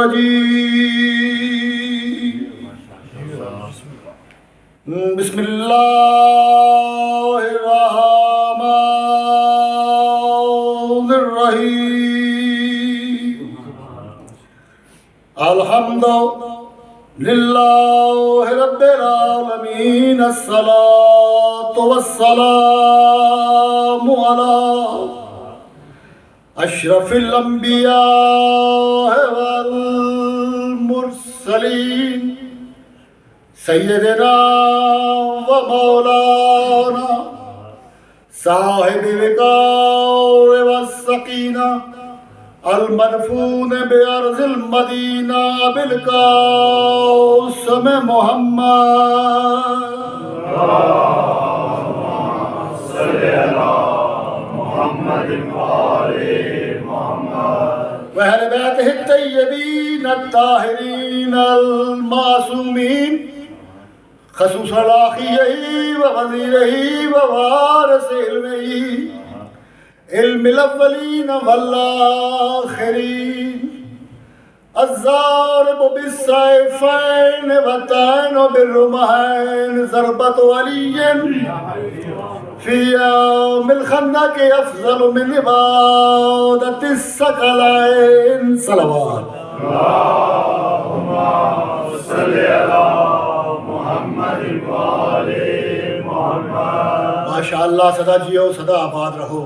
الرجيم بسم الله الرحمن الرحيم الحمد لله رب العالمين الصلاة والسلام على اشرف الانبیاء والمرسلین سیدنا و مولانا صاحب الوقار والسکینہ المدفون بارض المدینہ بالقاسم محمد وأهل بيته الطيبين الطاهرين المعصومين خصوصا أخيه ووزيره ووارث علمه علم الأولين والآخرين الضارب بالسيفين والطعن بالرمحين ضربة ولي في يوم الخندق أفضل من عبادة الثقلين صلوات اللهم صل على محمد وآل محمد. ماشاء اللہ سدا جیو سدا آباد رہو.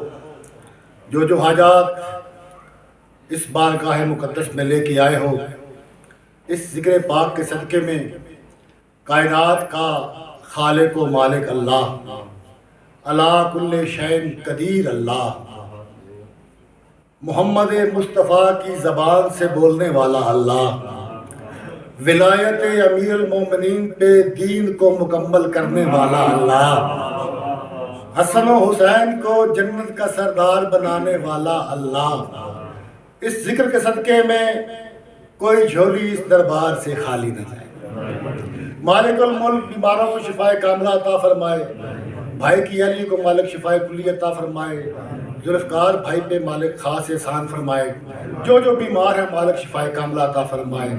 جو حاجات اس بارگاہ مقدس میں لے کے آئے ہو، اس ذکر پاک کے صدقے میں کائنات کا خالق و مالک اللہ، علی کل شیء قدیر اللہ، محمد مصطفیٰ کی زبان سے بولنے والا اللہ، ولایت امیر المومنین پہ دین کو مکمل کرنے والا اللہ، حسن و حسین کو جنت کا سردار بنانے والا اللہ. اس ذکر کے صدقے میں کوئی جھولی اس دربار سے خالی نہ جائے. مالک الملک بیماروں کو شفا کاملہ عطا فرمائے، بھائی کی علی کو مالک شفا کلی عطا فرمائے، ذوالفقار بھائی پہ مالک خاص احسان فرمائے، جو بیمار ہیں مالک شفا کاملہ عطا فرمائے،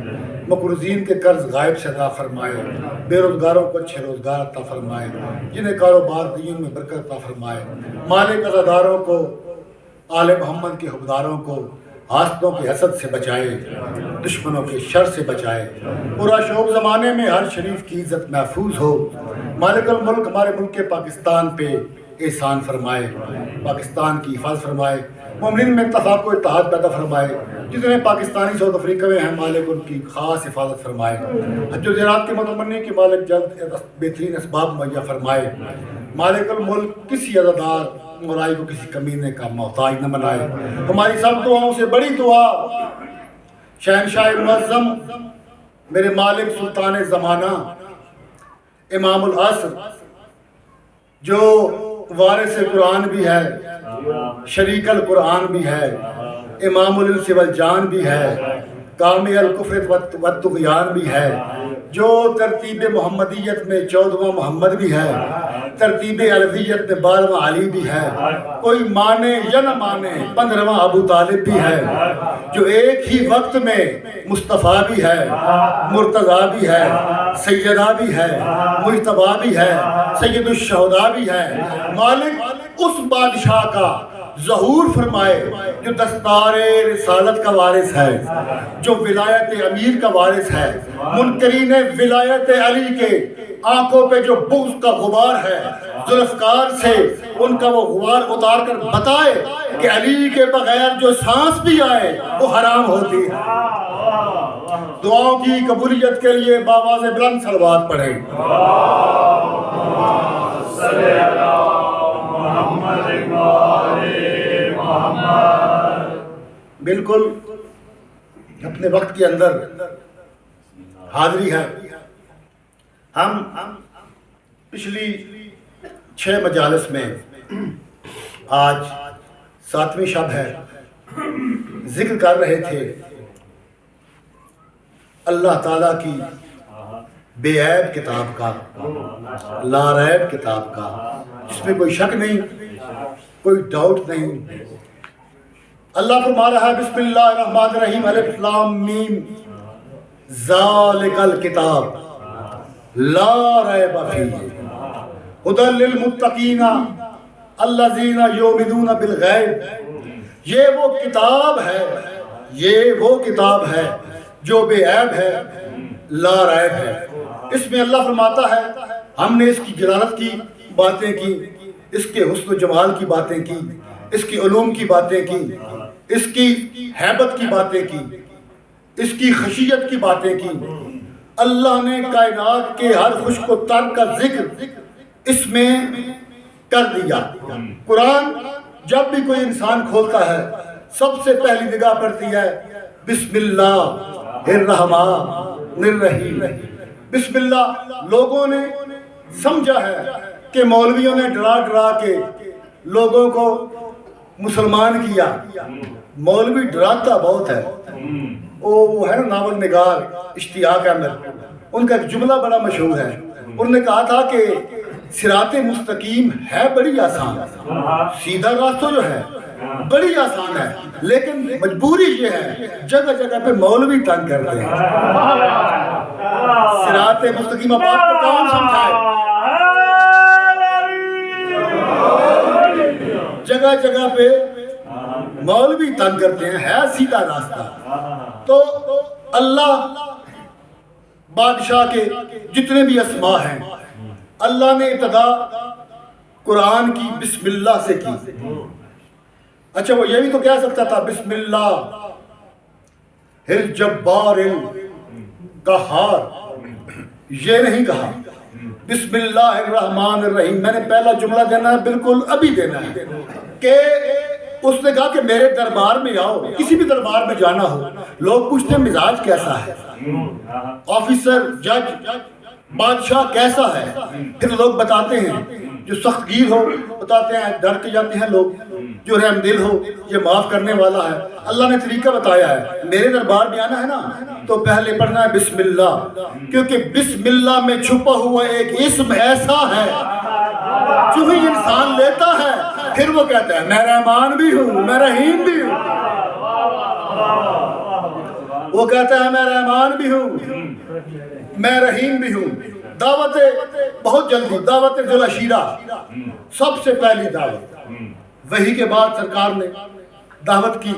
مقروضین کے قرض غائب سے عطا فرمائے، بے روزگاروں کو اچھے روزگار عطا فرمائے، جنہیں کاروبار دین میں برکت عطا فرمائے، مالک عزاداروں کو، آل محمد کے حبداروں کو حاسدوں کی حسد سے بچائے، دشمنوں کے شر سے بچائے، پورا شوق زمانے میں ہر شریف کی عزت محفوظ ہو. مالک الملک ہمارے ملک کے پاکستان پہ احسان فرمائے، پاکستان کی حفاظت فرمائے، مومنین میں اتفاق و اتحاد پیدا فرمائے. جتنے پاکستانی ساؤتھ افریقہ میں ہیں مالک ان کی خاص حفاظت فرمائے. حج و زیارات کے متمنی کی مالک جلد بہترین اسباب مہیا فرمائے. مالک الملک کسی عزادار مولائی کو کسی کمینے کا محتاج نہ بنائے. ہماری سب دعاؤں سے بڑی دعا شہنشاہ معظم میرے مالک سلطان زمانہ امام العصر، جو وارث قرآن بھی ہے، شریک القرآن بھی ہے، امام الانس والجان بھی ہے، کامل الکفر والطغیان بھی ہے، جو ترتیب محمدیت میں 14واں محمد بھی ہے، ترتیب علویت میں 12واں علی بھی ہے، کوئی مانے یا نہ مانے 15واں ابو طالب بھی ہے، جو ایک ہی وقت میں مصطفیٰ بھی ہے، مرتضیٰ بھی ہے، سیدہ بھی ہے، مجتبیٰ بھی ہے، سید الشہداء بھی ہے. مالک اس بادشاہ کا ظہور فرمائے جو دستار رسالت کا وارث ہے، جو ولایت امیر کا وارث ہے، منکرین ولایت علی کے آنکھوں پہ جو بغض کا غبار ہے، ذوالفقار سے ان کا وہ غبار اتار کر بتائے کہ علی کے بغیر جو سانس بھی آئے وہ حرام ہوتی ہے. دعاؤں کی قبولیت کے لیے بآواز بلند صلوات پڑھیں. بالکل اپنے وقت کے اندر حاضری ہے. ہم پچھلی 6 مجالس میں آج 7ویں شب ہے ذکر کر رہے تھے اللہ تعالیٰ کی بے عیب کتاب کا، لا ریب کتاب کا، جس میں کوئی شک نہیں، کوئی ڈاؤٹ نہیں. اللہ فرما رہا ہے بسم اللہ الرحمن الرحیم الف لام میم ذالک الکتاب لا ریب فیہ ھدی للمتقین الذین یؤمنون بالغیب۔ یہ وہ کتاب ہے، یہ وہ کتاب ہے جو بے عیب ہے، لا ریب ہے۔ اس میں اللہ فرماتا ہے ہم نے اس کی جلالت کی باتیں کی، اس کے حسن و جمال کی باتیں کی، اس کی علوم کی باتیں کی، اس کی ہیبت کی باتیں کی، اس کی خشیت کی باتیں کی۔ اللہ نے کائنات کے ہر خشک و تر کا ذکر اس میں کر دیا۔ قرآن جب بھی کوئی انسان کھولتا ہے سب سے پہلی نگاہ پڑتی ہے بسم اللہ الرحمن الرحیم۔ بسم اللہ لوگوں نے سمجھا ہے کہ مولویوں نے ڈرا ڈرا کے لوگوں کو مسلمان کیا۔ مولوی ڈراتا بہت ہے، وہ ہے نا ناول نگار اشتیاق احمد، ان کا ایک جملہ بڑا مشہور ہے۔ انہوں نے کہا تھا کہ صراط مستقیم ہے بڑی آسان، سیدھا راستہ جو ہے بڑی آسان ہے، لیکن مجبوری یہ ہے جگہ جگہ پہ مولوی تنگ کرتے ہیں۔ صراط مستقیم اب آپ کو کون سمجھائے؟ جگہ جگہ پہ مولوی تنگ کرتے ہیں، ہے سیدھا راستہ۔ تو اللہ بادشاہ کے جتنے بھی اسماء ہیں اللہ نے ابتدا قرآن کی بسم اللہ سے کی۔ اچھا وہ یہ بھی تو کہہ سکتا تھا بسم اللہ الجبار القہار، یہ نہیں کہا۔ بسم اللہ الرحمن الرحیم، میں نے پہلا جملہ دینا ہے بالکل ابھی دینا ہے کہ اس نے کہا کہ میرے دربار میں آؤ۔ کسی بھی دربار میں جانا ہو لوگ پوچھتے ہیں مزاج کیسا ہے، آفیسر جج بادشاہ کیسا ہے، پھر لوگ بتاتے ہیں۔ جو سخت گیر ہو بتاتے ہیں، ڈر کے جاتے ہیں لوگ۔ جو رحم دل ہو یہ معاف کرنے والا ہے۔ اللہ نے طریقہ بتایا ہے، میرے دربار میں آنا ہے نا تو پہلے پڑھنا ہے بسم اللہ، کیونکہ بسم اللہ میں چھپا ہوا ایک اسم ایسا ہے جو ہی انسان لیتا ہے پھر وہ کہتا ہے میں رحمان بھی ہوں، میں رحیم بھی ہوں۔ وہ کہتا ہے میں رحمان بھی ہوں، میں رحیم بھی ہوں۔ دعوت بہت جلدی، دعوت ذوالعشیرہ سب سے پہلی دعوت، وحی کے بعد سرکار نے دعوت کی۔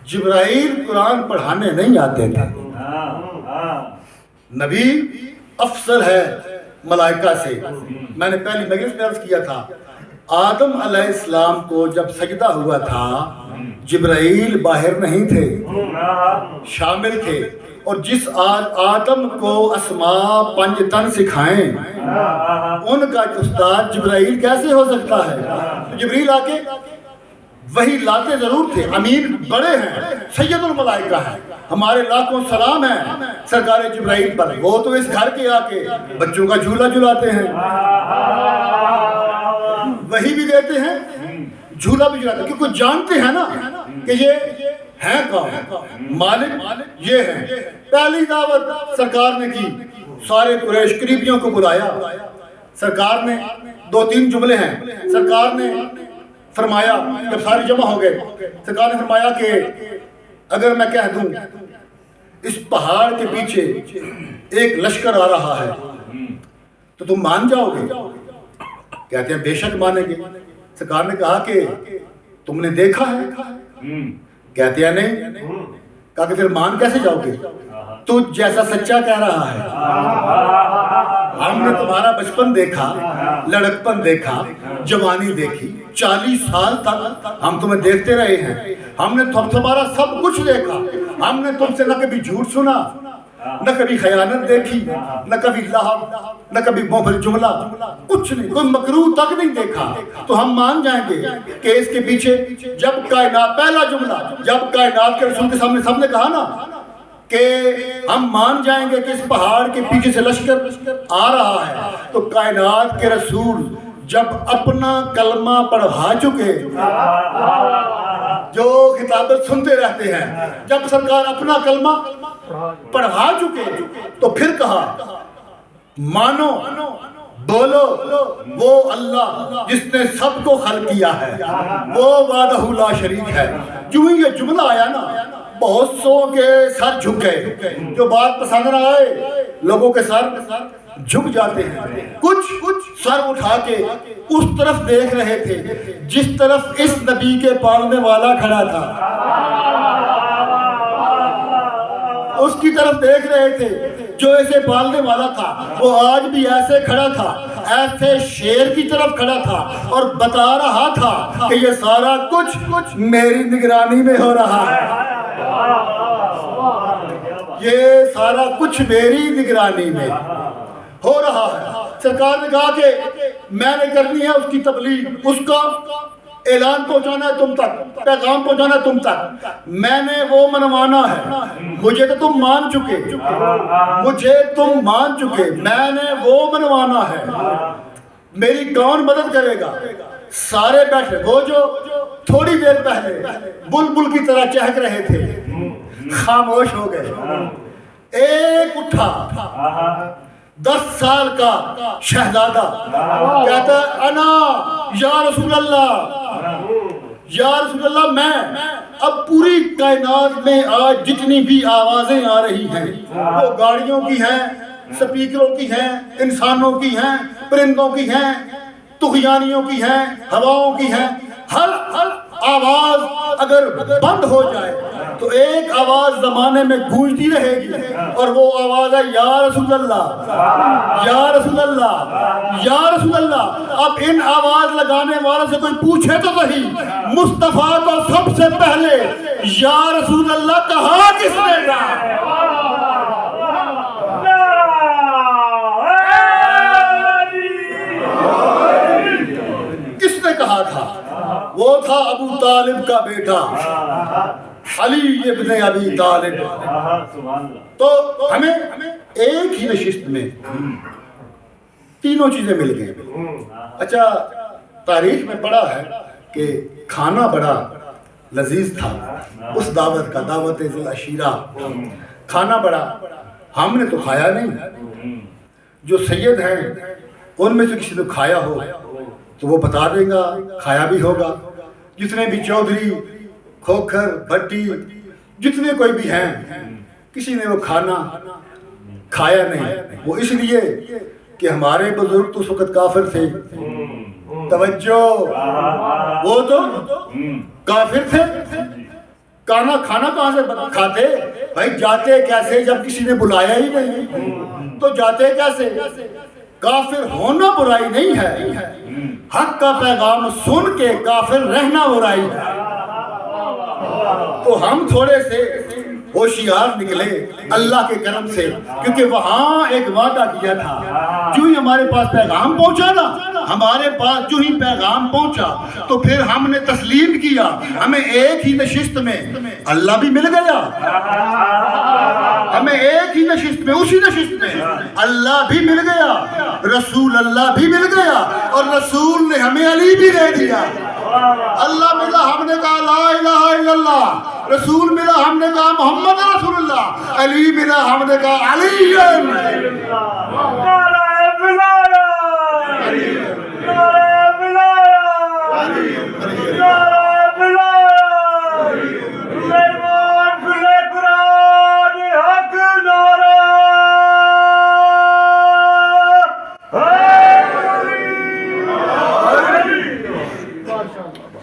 جبرائیل قرآن پڑھانے نہیں آتے تھے، نبی افضل ہے ملائکہ سے۔ میں نے پہلی مجلس میں عرض کیا تھا آدم علیہ السلام کو جب سجدہ ہوا تھا جبرائیل باہر نہیں تھے، شامل تھے۔ اور جس آدم کو اسماء پنج تن سکھائیں ان کا استاد جبرائیل کیسے ہو سکتا ہے؟ تو جبریل آ کے وہی لاتے ضرور تھے، امین بڑے ہیں، سید الملائکہ ہیں، ہمارے لاکھوں سلام ہیں سرکار جبرائیل پر۔ وہ تو اس گھر کے آ کے بچوں کا جھولا جھلاتے ہیں، وہی بھی دیتے ہیں، جھولا بھی جھلاتے ہیں، کیونکہ جانتے ہیں نا کہ یہ ہیں کون، مالک یہ ہیں۔ پہلی دعوت سرکار نے کی، سارے قریش قریبیوں کو بلایا۔ سرکار نے دو تین جملے ہیں، سرکار نے فرمایا جب سارے جمع ہو گئے، سرکار نے فرمایا کہ اگر میں کہہ دوں اس پہاڑ کے پیچھے ایک لشکر آ رہا ہے تو تم مان جاؤ گے؟ کہتے ہیں بے شک مانیں گے۔ سرکار نے کہا کہ تم نے دیکھا ہے؟ کہتے ہیں نہیں۔ کہا کہ پھر مان کیسے جاؤ گے؟ تو جیسا سچا کہہ رہا ہے، ہم نے تمہارا بچپن دیکھا، لڑکپن دیکھا، جوانی دیکھی، 40 سال تک ہم تمہیں دیکھتے رہے ہیں، ہم نے تمہارا سب کچھ دیکھا، ہم نے تم سے نہ کبھی جھوٹ سنا، نہ کبھی خیانت دیکھی، نہ کبھی لہو، نہ کبھی محفل جملہ، کچھ نہیں، کوئی مکروہ تک نہیں دیکھا۔ تو ہم مان جائیں گے کہ اس کے پیچھے جب کائنات، پہلا جملہ جب کائنات کے رسول کے سامنے سب نے کہا نا کہ ہم مان جائیں گے کہ اس پہاڑ کے پیچھے سے لشکر آ رہا ہے، تو کائنات کے رسول جب اپنا کلمہ پڑھا چکے، جو خطابت سنتے رہتے ہیں، جب سرکار اپنا کلمہ پڑھا چکے تو پھر کہا مانو بولو وہ اللہ جس نے سب کو خلق کیا ہے، وہ وحدہ لا شریک ہے۔ جو ہی یہ جملہ آیا نا، بہت سو کے سر جھک گئے، جو بات پسند نہ آئے لوگوں کے سر جھک جاتے ہیں۔ کچھ سر اٹھا کے اس طرف دیکھ رہے تھے جس طرف اس نبی کے پالنے والا کھڑا تھا، اس کی طرف دیکھ رہے تھے جو اسے پالنے والا تھا۔ وہ آج بھی ایسے کھڑا تھا، ایسے شیر کی طرف کھڑا تھا اور بتا رہا تھا کہ یہ سارا کچھ میری نگرانی میں ہو رہا ہے، یہ سارا کچھ میری نگرانی میں ہو رہا ہے۔ سرکار نے کہا کہ میں نے کرنی ہے اس کی تبلیغ، اس کا اعلان پہنچانا ہے تم تک، پیغام پہنچانا ہے تم تک، میں نے وہ منوانا ہے۔ مجھے تو تم مان چکے، مجھے تم مان چکے، میں نے وہ منوانا ہے، میری کون مدد کرے گا؟ سارے بیٹھے، وہ جو تھوڑی دیر پہلے بلبل کی طرح چہک رہے تھے خاموش ہو گئے۔ ایک اٹھا 10 سال کا شہزادہ کہتا ہے انا یا رسول اللہ، یا رسول اللہ میں۔ اب پوری کائنات میں آج جتنی بھی آوازیں آ رہی ہیں وہ گاڑیوں کی ہیں، سپیکروں کی ہیں، انسانوں کی ہیں، پرندوں کی ہیں، طغیانیوں کی ہیں، ہواؤں کی ہیں۔ ہر آواز اگر بند ہو جائے تو ایک آواز زمانے میں گونجتی رہے گی، اور وہ آواز ہے یا رسول اللہ، یا رسول اللہ، یا رسول اللہ۔ اب ان آواز لگانے والوں سے کوئی پوچھے تو صحیح، مصطفیٰ کو سب سے پہلے یا رسول اللہ کہا کس نے گا؟ کس نے کہا تھا؟ وہ تھا ابو طالب کا بیٹا علی ابن ابی طالب۔ تو ہمیں ایک ہی نشست میں تینوں چیزیں مل گئی۔ اچھا، تاریخ میں پڑھا ہے کہ کھانا بڑا لذیذ تھا اس دعوت کا، دعوت ذی العشیرہ، کھانا بڑا، ہم نے تو کھایا نہیں۔ جو سید ہیں ان میں سے کسی نے کھایا ہو تو وہ بتا دے گا، کھایا بھی ہوگا۔ جتنے بھی چودھری، کھوکھر، بھٹی، جتنے کوئی بھی ہیں، کسی نے وہ کھانا کھایا نہیں۔ وہ اس لیے کہ ہمارے بزرگ تو اس وقت کافر تھے، توجہ، وہ تو کافر تھے۔ کھانا کہاں سے کھاتے بھائی؟ جاتے کیسے جب کسی نے بلایا ہی نہیں؟ تو جاتے کیسے؟ کافر ہونا برائی نہیں ہے، حق کا پیغام سن کے کافر رہنا برائی ہے۔ تو ہم تھوڑے سے ہوشیار نکلے اللہ کے کرم سے، کیونکہ وہاں ایک وعدہ کیا تھا۔ جو ہی ہمارے پاس پیغام پہنچا نا، ہمارے پاس جو ہی پیغام پہنچا تو پھر ہم نے تسلیم کیا۔ ہمیں ایک ہی نشست میں اللہ بھی مل گیا، ہمیں ایک ہی نشست میں، اسی نشست میں اللہ بھی مل گیا، رسول اللہ بھی مل گیا، اور رسول نے ہمیں علی بھی دے دیا۔ اللہ ملا، ہم نے کہا لا الہ الا اللہ، رسول ملا، ہم نے کہا محمد رسول اللہ، علی ملا، ہم نے کہا علی۔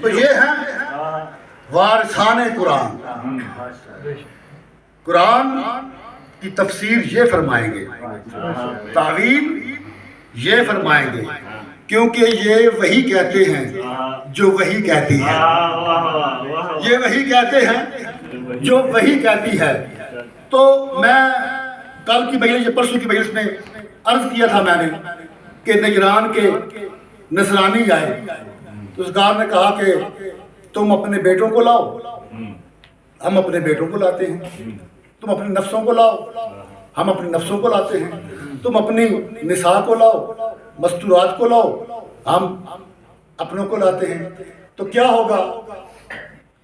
تو یہ ہے وارثان قرآن۔ قرآن کی تفسیر یہ فرمائیں گے، تعویل یہ فرمائیں گے، کیونکہ یہ وہی کہتے ہیں جو وہی کہتی ہے، یہ وہی کہتے ہیں جو وہی کہتی ہے۔ تو میں کل کی مجلس، پرسوں کی مجلس میں عرض کیا تھا میں نے کہ نجران کے نصرانی آئے تو سرکار نے کہا کہ تم اپنے بیٹوں کو لاؤ، ہم اپنے بیٹوں کو لاتے ہیں، تم اپنے نفسوں کو لاؤ، ہم اپنے نفسوں کو لاتے ہیں، تم اپنی نساء کو لاؤ، مستورات کو لاؤ، ہم اپنوں کو لاتے ہیں۔ تو کیا ہوگا؟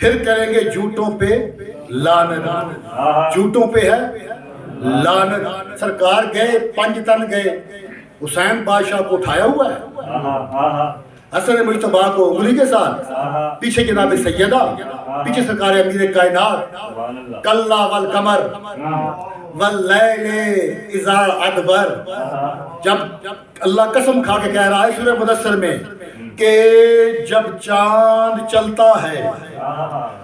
پھر کریں گے جھوٹوں پہ لعنت، جھوٹوں پہ ہے لعنت۔ سرکار گئے، 5 تن گئے، حسین بادشاہ کو اٹھایا ہوا ہے، حسن مجتبیٰ کو انگلی کے ساتھ، پیچھے جناب سیدہ، پیچھے سرکار امیر کائنات، کلا والقمر واللیل اذا ادبر. جب اللہ قسم کھا کے کہہ رہا ہے سورہ مدثر میں کہ جب چاند چلتا ہے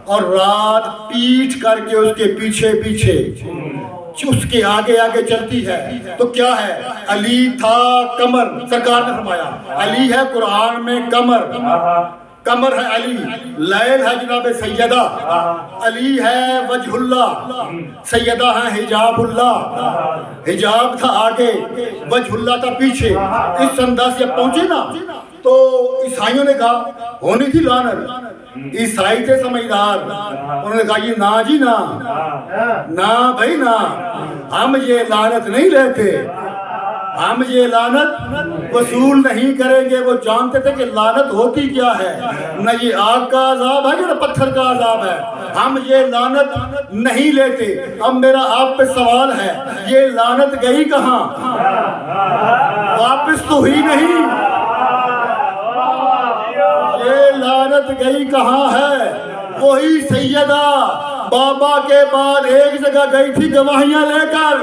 اور رات پیٹھ کر کے اس کے پیچھے پیچھے اس کے آگے آگے چلتی ہے تو کیا ہے؟ علی تھا قمر. سرکار نے فرمایا علی ہے قرآن میں قمر، قمر ہے علی، لیل ہے جناب سیدہ، علی ہے وجہ اللہ، سیدہ ہے حجاب اللہ. حجاب تھا آگے، وجہ اللہ تھا پیچھے. اس انداز سے پہنچے نا تو عیسائیوں نے کہا ہونی تھی لعنت. عیسائی تھے سمجھدار، انہوں نے کہا یہ نا جی نا، نا بھائی نا، ہم یہ لعنت نہیں لیتے، ہم یہ لعنت وصول نہیں کریں گے. وہ جانتے تھے کہ لعنت ہوتی کیا ہے، نہ یہ آگ کا عذاب ہے نہ پتھر کا عذاب ہے، ہم یہ لعنت نہیں لیتے. اب میرا آپ پہ سوال ہے یہ لعنت گئی کہاں؟ واپس تو ہی نہیں. یہ لعنت گئی کہاں ہے؟ وہی سیدہ بابا کے بعد ایک جگہ گئی تھی گواہیاں لے کر،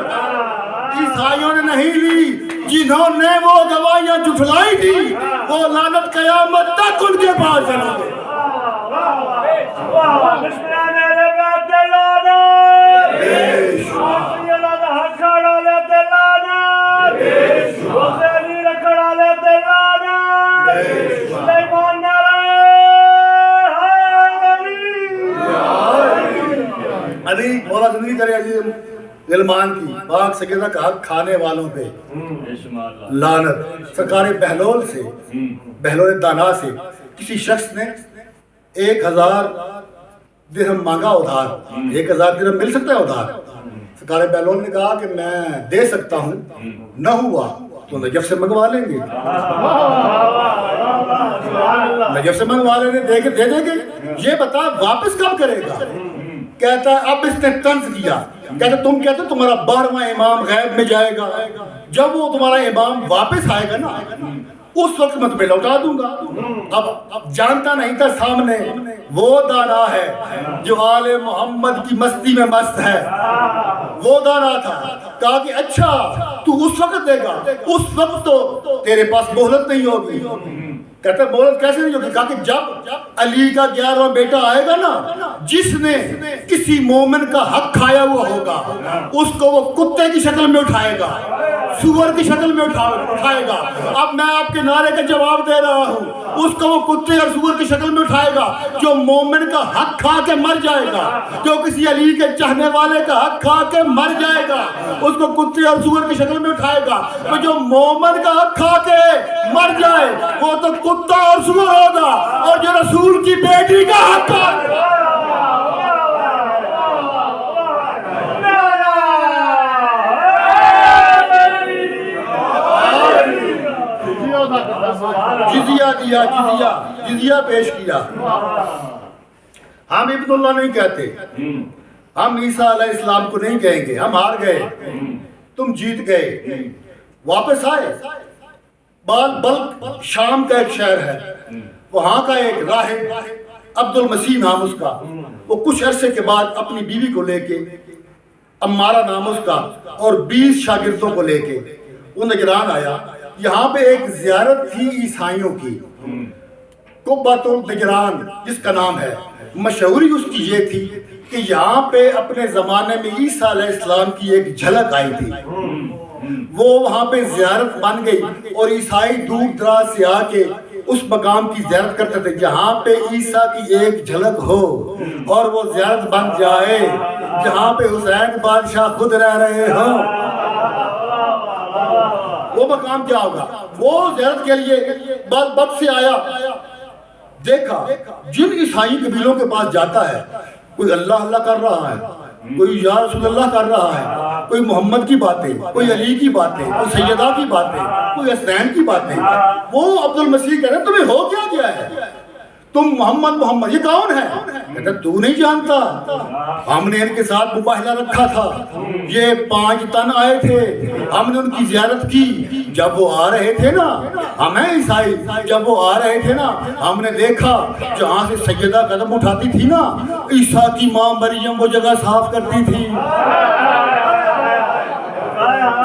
عیسائیوں نے نہیں لی. جنہوں نے وہ گواہیاں جھٹلائی تھی وہ لعنت قیامت تک ان کے پاس چلی گئی. علی مولا زندگی کرے عزیز غلمان کی پاک سیدہ کا حق کھانے والوں پہ لعنت. سرکار بہلول سے، بہلول دانا سے کسی شخص نے 1000 درہم مانگا ادھار. 1000 درہم مل سکتا ہے ادھار؟ سرکار بہلول نے کہا کہ میں دے سکتا ہوں، نہ ہوا تو نجف سے منگوا لیں گے، نجف سے منگوا لیں گے، دے دیں گے. یہ بتا واپس کب کرے گا؟ کہتا ہے اب اس نے طنز کیا، کہتا تم کہتے تمہارا 12واں امام غیب میں جائے گا، جب وہ تمہارا امام واپس آئے گا نا اس وقت میں تمہیں لوٹا دوں گا. اب جانتا نہیں تھا سامنے وہ دانا ہے جو آل محمد کی مستی میں مست ہے، وہ دانا تھا. کہا کہ اچھا تو اس وقت دے گا، اس وقت تو تیرے پاس مہلت نہیں ہوگی. کہتے ہیں مہلت کیسے نہیں ہوگی؟ کہا کہ جب علی کا 11واں بیٹا آئے گا نا، جس نے کسی مومن کا حق کھایا ہوا ہوگا اس کو وہ کتے کی شکل میں اٹھائے گا، سور کی شکل میں اٹھائے گا. اب میں آپ کے نعرے کا جواب دے رہا ہوں، اس کو وہ کتے اور سور کی شکل میں اٹھائے گا جو مومن کا حق کھا کے مر جائے گا، جو کسی علی کے چاہنے والے کا حق کھا کے مر جائے گا اس کو کتے اور سور کی شکل میں اٹھائے گا. تو جو مومن کا حق کھا کے مر جائے وہ تو کتا اور سور ہوگا، اور جو رسول کی بیٹی کا حق کھا جزیہ دیا، جزیہ پیش کیا. ہم ابن اللہ نہیں کہتے، ہم عیسیٰ علیہ السلام کو نہیں کہیں گے. ہم ہار گئے، تم جیت گئے. واپس آئے. بلخ شام کا ایک شہر ہے، وہاں کا ایک راہب عبد المسیح نام اس کا، وہ کچھ عرصے کے بعد اپنی بیوی کو لے کے، امارہ نام اس کا، اور 20 شاگردوں کو لے کے وہ نجران آیا. یہاں پہ ایک زیارت تھی عیسائیوں کی، قبۃ النجران جس کا نام ہے. مشہوری اس کی یہ تھی کہ یہاں پہ اپنے زمانے میں عیسیٰ علیہ السلام کی ایک جھلک آئی تھی. وہ وہاں پہ زیارت بن گئی اور عیسائی دور دراز سے آ کے اس مقام کی زیارت کرتے تھے جہاں پہ عیسیٰ کی ایک جھلک ہو، اور وہ زیارت بن جائے جہاں پہ حسین بادشاہ خود رہ رہے ہوں. وہ مقام کیا ہوگا؟ وہ زیارت کے لیے بلخ سے آیا. دیکھا جن عیسائی قبیلوں کے پاس جاتا ہے کوئی اللہ اللہ کر رہا ہے، کوئی یا رسول اللہ کر رہا ہے، کوئی محمد کی باتیں، کوئی علی کی باتیں، کوئی سیدہ کی باتیں، کوئی حسین کی باتیں. وہ عبد المسیح کہہ رہے ہیں تمہیں ہو کیا گیا ہے؟ تم محمد محمد یہ کون ہے؟ کہتا تو نہیں جانتا، ہم نے ان کے ساتھ مباہلہ رکھا تھا، یہ 5 تن آئے تھے، ہم نے ان کی زیارت کی، جب وہ آ رہے تھے نا، ہمیں عیسائی جب وہ آ رہے تھے نا، ہم نے دیکھا جہاں سے سیدہ قدم اٹھاتی تھی نا، عیسیٰ کی ماں مریم وہ جگہ صاف کرتی تھی،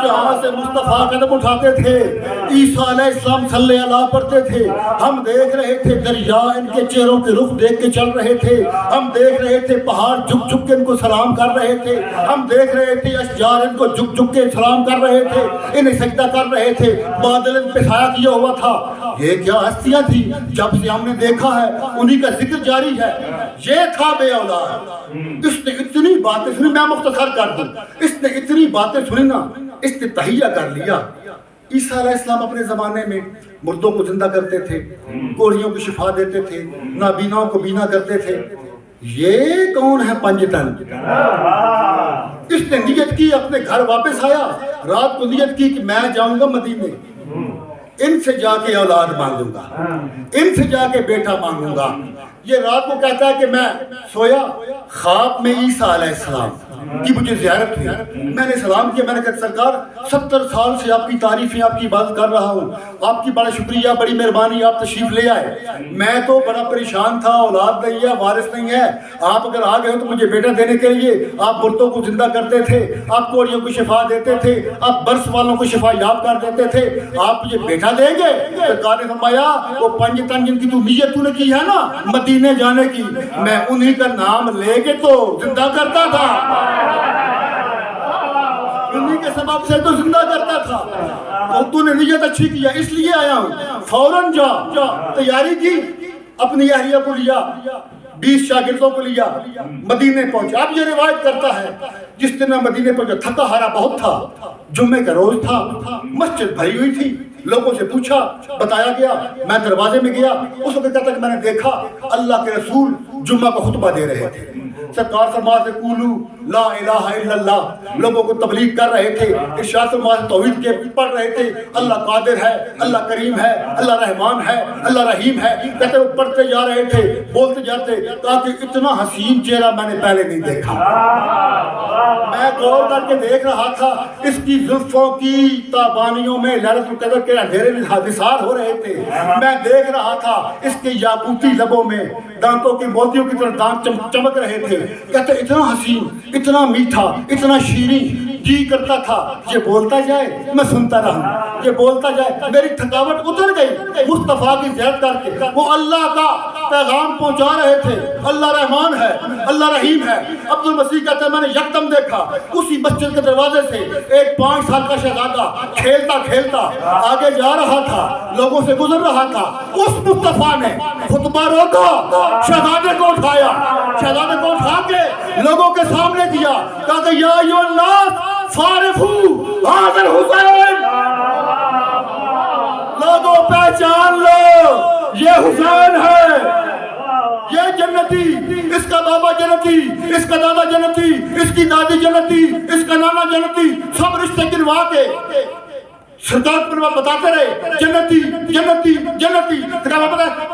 جہاں سے مصطفیٰ قدم اٹھاتے تھے عیسیٰ علیہ السلام صلی اللہ پڑھتے تھے، ہم دیکھ رہے تھے دریا ان کے چہروں کے رخ دیکھ کے چل رہے تھے، ہم دیکھ رہے تھے پہاڑ جھک جھک کے ان کو سلام کر رہے تھے، ہم دیکھ رہے تھے اشجار ان کو جھک جھک کے سلام کر رہے تھے، انہیں سجدہ کر رہے تھے، بادل ان پہ سایہ کیا ہوا تھا۔ یہ کیا ہستیاں تھی؟ جب سے ہم نے دیکھا ہے انہی کا ذکر جاری ہے۔ یہ تھا بے اولاد، اس نے اتنی باتیں سنی، میں مختصر کر دوں، اس نے اتنی باتیں سنی نا، اس نے تہیہ کر لیا۔ عیسیٰ علیہ السلام اپنے زمانے میں مردوں کو زندہ کرتے تھے، کوڑیوں کو شفا دیتے تھے، نابیناؤں کو بینا کرتے تھے۔ یہ کون ہے 5 تن؟ اس نے نیت کی اپنے گھر واپس آیا، رات کو نیت کی کہ میں جاؤں گا مدینے، ان سے جا کے اولاد مانگوں گا، ان سے جا کے بیٹا مانگوں گا۔ یہ رات کو کہتا ہے کہ میں سویا، خواب میں عیسیٰ علیہ السلام کی مجھے زیارت ہوئی، میں نے سلام کیا، میں نے کہا سرکار 70 سال سے آپ کی تعریفیں آپ کی عبادت کر رہا ہوں، آپ کی بڑا شکریہ، بڑی مہربانی، آپ تشریف لے آئے، میں تو بڑا پریشان تھا، اولاد نہیں ہے، وارث نہیں ہے، آپ اگر آ گئے ہو تو مجھے بیٹا دینے کے لیے، آپ مردوں کو زندہ کرتے تھے، آپ کوڑیوں کو شفا دیتے تھے، آپ برس والوں کو شفا یاب کر دیتے تھے، آپ مجھے بیٹا دیں گے؟ سرکار نے فرمایا وہ 5 تن جن کی تو نیت تو نے کی ہے نا مدینے جانے کی، میں انہی کا نام لے کے تو زندہ کرتا تھا، انہی کے سبب سے تو زندہ کرتا تھا، اور تو نے نیت اچھی کیا اس لیے آیا ہوں، فوراً جا، تیاری کی، اپنی اہلیہ کو لیا، 20 شاگردوں کو لیا، مدینے پہنچا۔ اب یہ روایت کرتا ہے جس دن میں مدینے پہنچا تھکا ہارا بہت تھا، جمعے کا روز تھا، مسجد بھری ہوئی تھی، لوگوں سے پوچھا، بتایا گیا، میں دروازے میں گیا، اس وقت کہتا کہ میں نے دیکھا اللہ کے رسول جمعہ کا خطبہ دے رہے تھے، سرکار فرماتے سے قولو لا الہ الا اللہ، لوگوں کو تبلیغ کر رہے تھے، ارشاد فرماتے توحید کے پڑھ رہے تھے، اللہ قادر ہے، اللہ کریم ہے، اللہ رحمان ہے، اللہ رحیم ہے، کہتے وہ پڑھتے جا رہے تھے، بولتے جاتے، تاکہ اتنا حسین چہرہ میں نے پہلے نہیں دیکھا، میں غور کر کے دیکھ رہا تھا، اس کی زلفوں کی تابانیوں میں لیلۃ القدر کے اندھیرے نثار ہو رہے تھے، میں دیکھ رہا تھا اس کے یاقوتی لبوں میں دانتوں کے موتیوں کی طرح دانت چمک رہے تھے، کہتے اتنا حسین، اتنا میٹھا، اتنا شیریں، جی کرتا تھا یہ بولتا جائے میں سنتا رہوں، یہ بولتا جائے، میری تھکاوٹ اتر گئی مصطفیٰ کی زیارت کر کے، وہ اللہ کا پیغام پہنچا رہے تھے، اللہ رحمان ہے، اللہ رحیم ہے۔ عبد المسیح کہتے ہیں میں نے یکدم دیکھا اسی مسجد کے دروازے سے ایک 5 سال کا شہزادہ کھیلتا کھیلتا آگے جا رہا تھا، لوگوں سے گزر رہا تھا، اس مصطفیٰ نے خطبہ روکا، شہزادے کو اٹھایا، شہزادے کو اٹھا کے لوگوں کے سامنے دیا، کہا کہ یا ایھا الناس فارفو ھذا الحسین، لوگوں پہچان لو یہ حسین ہے، یہ جنتی، اس کا بابا جنتی، اس کا دادا جنتی، اس کی دادی جنتی، اس کا نانا جنتی، سب رشتے گنوا کے سرکار پر بتاتے رہے جنتی جنتی جنتی،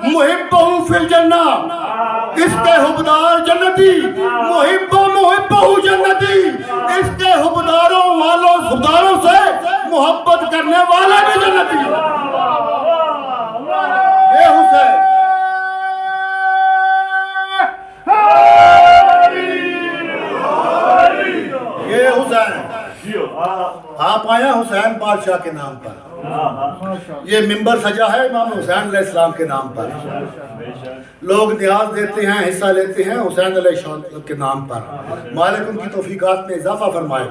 محبہ فی الجنہ، اس کے حبدار جنتی، محبہ جنتی، اس کے حبداروں والوں حبداروں سے محبت کرنے والا بھی جنتی، یہ حسین، یہ حسین، آپ آیا حسین بادشاہ کے نام پر، یہ منبر سجا ہے امام حسین علیہ السلام کے نام پر، لوگ نیاز دیتے ہیں، حصہ لیتے ہیں حسین علیہ السلام کے نام پر، مالک ان کی توفیقات میں اضافہ فرمائے،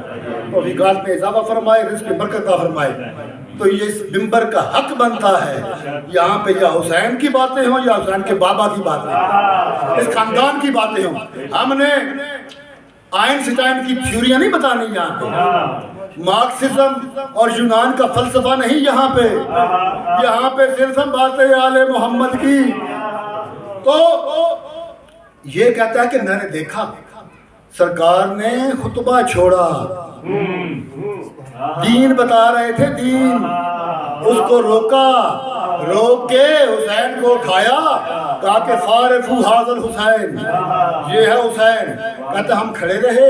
توفیقات میں اضافہ فرمائے، رزق میں برکت عطا فرمائے۔ تو یہ اس منبر کا حق بنتا ہے یہاں پہ یا حسین کی باتیں ہوں یا حسین کے بابا کی باتیں ہوں، اس خاندان کی باتیں ہوں، ہم نے آئنسٹائن کی تھیوریاں نہیں بتانی یہاں پہ، مارکسزم اور یونان کا فلسفہ نہیں یہاں پہ صرف ہم باتیں آل محمد کی۔ تو یہ کہتا ہے کہ میں نے دیکھا سرکار نے خطبہ چھوڑا، دین بتا رہے تھے، دین، اس کو روکا، روک کے حسین کو اٹھایا، کہا کہ فارفو حاضر حسین، یہ ہے حسین۔ کہتے ہم کھڑے رہے،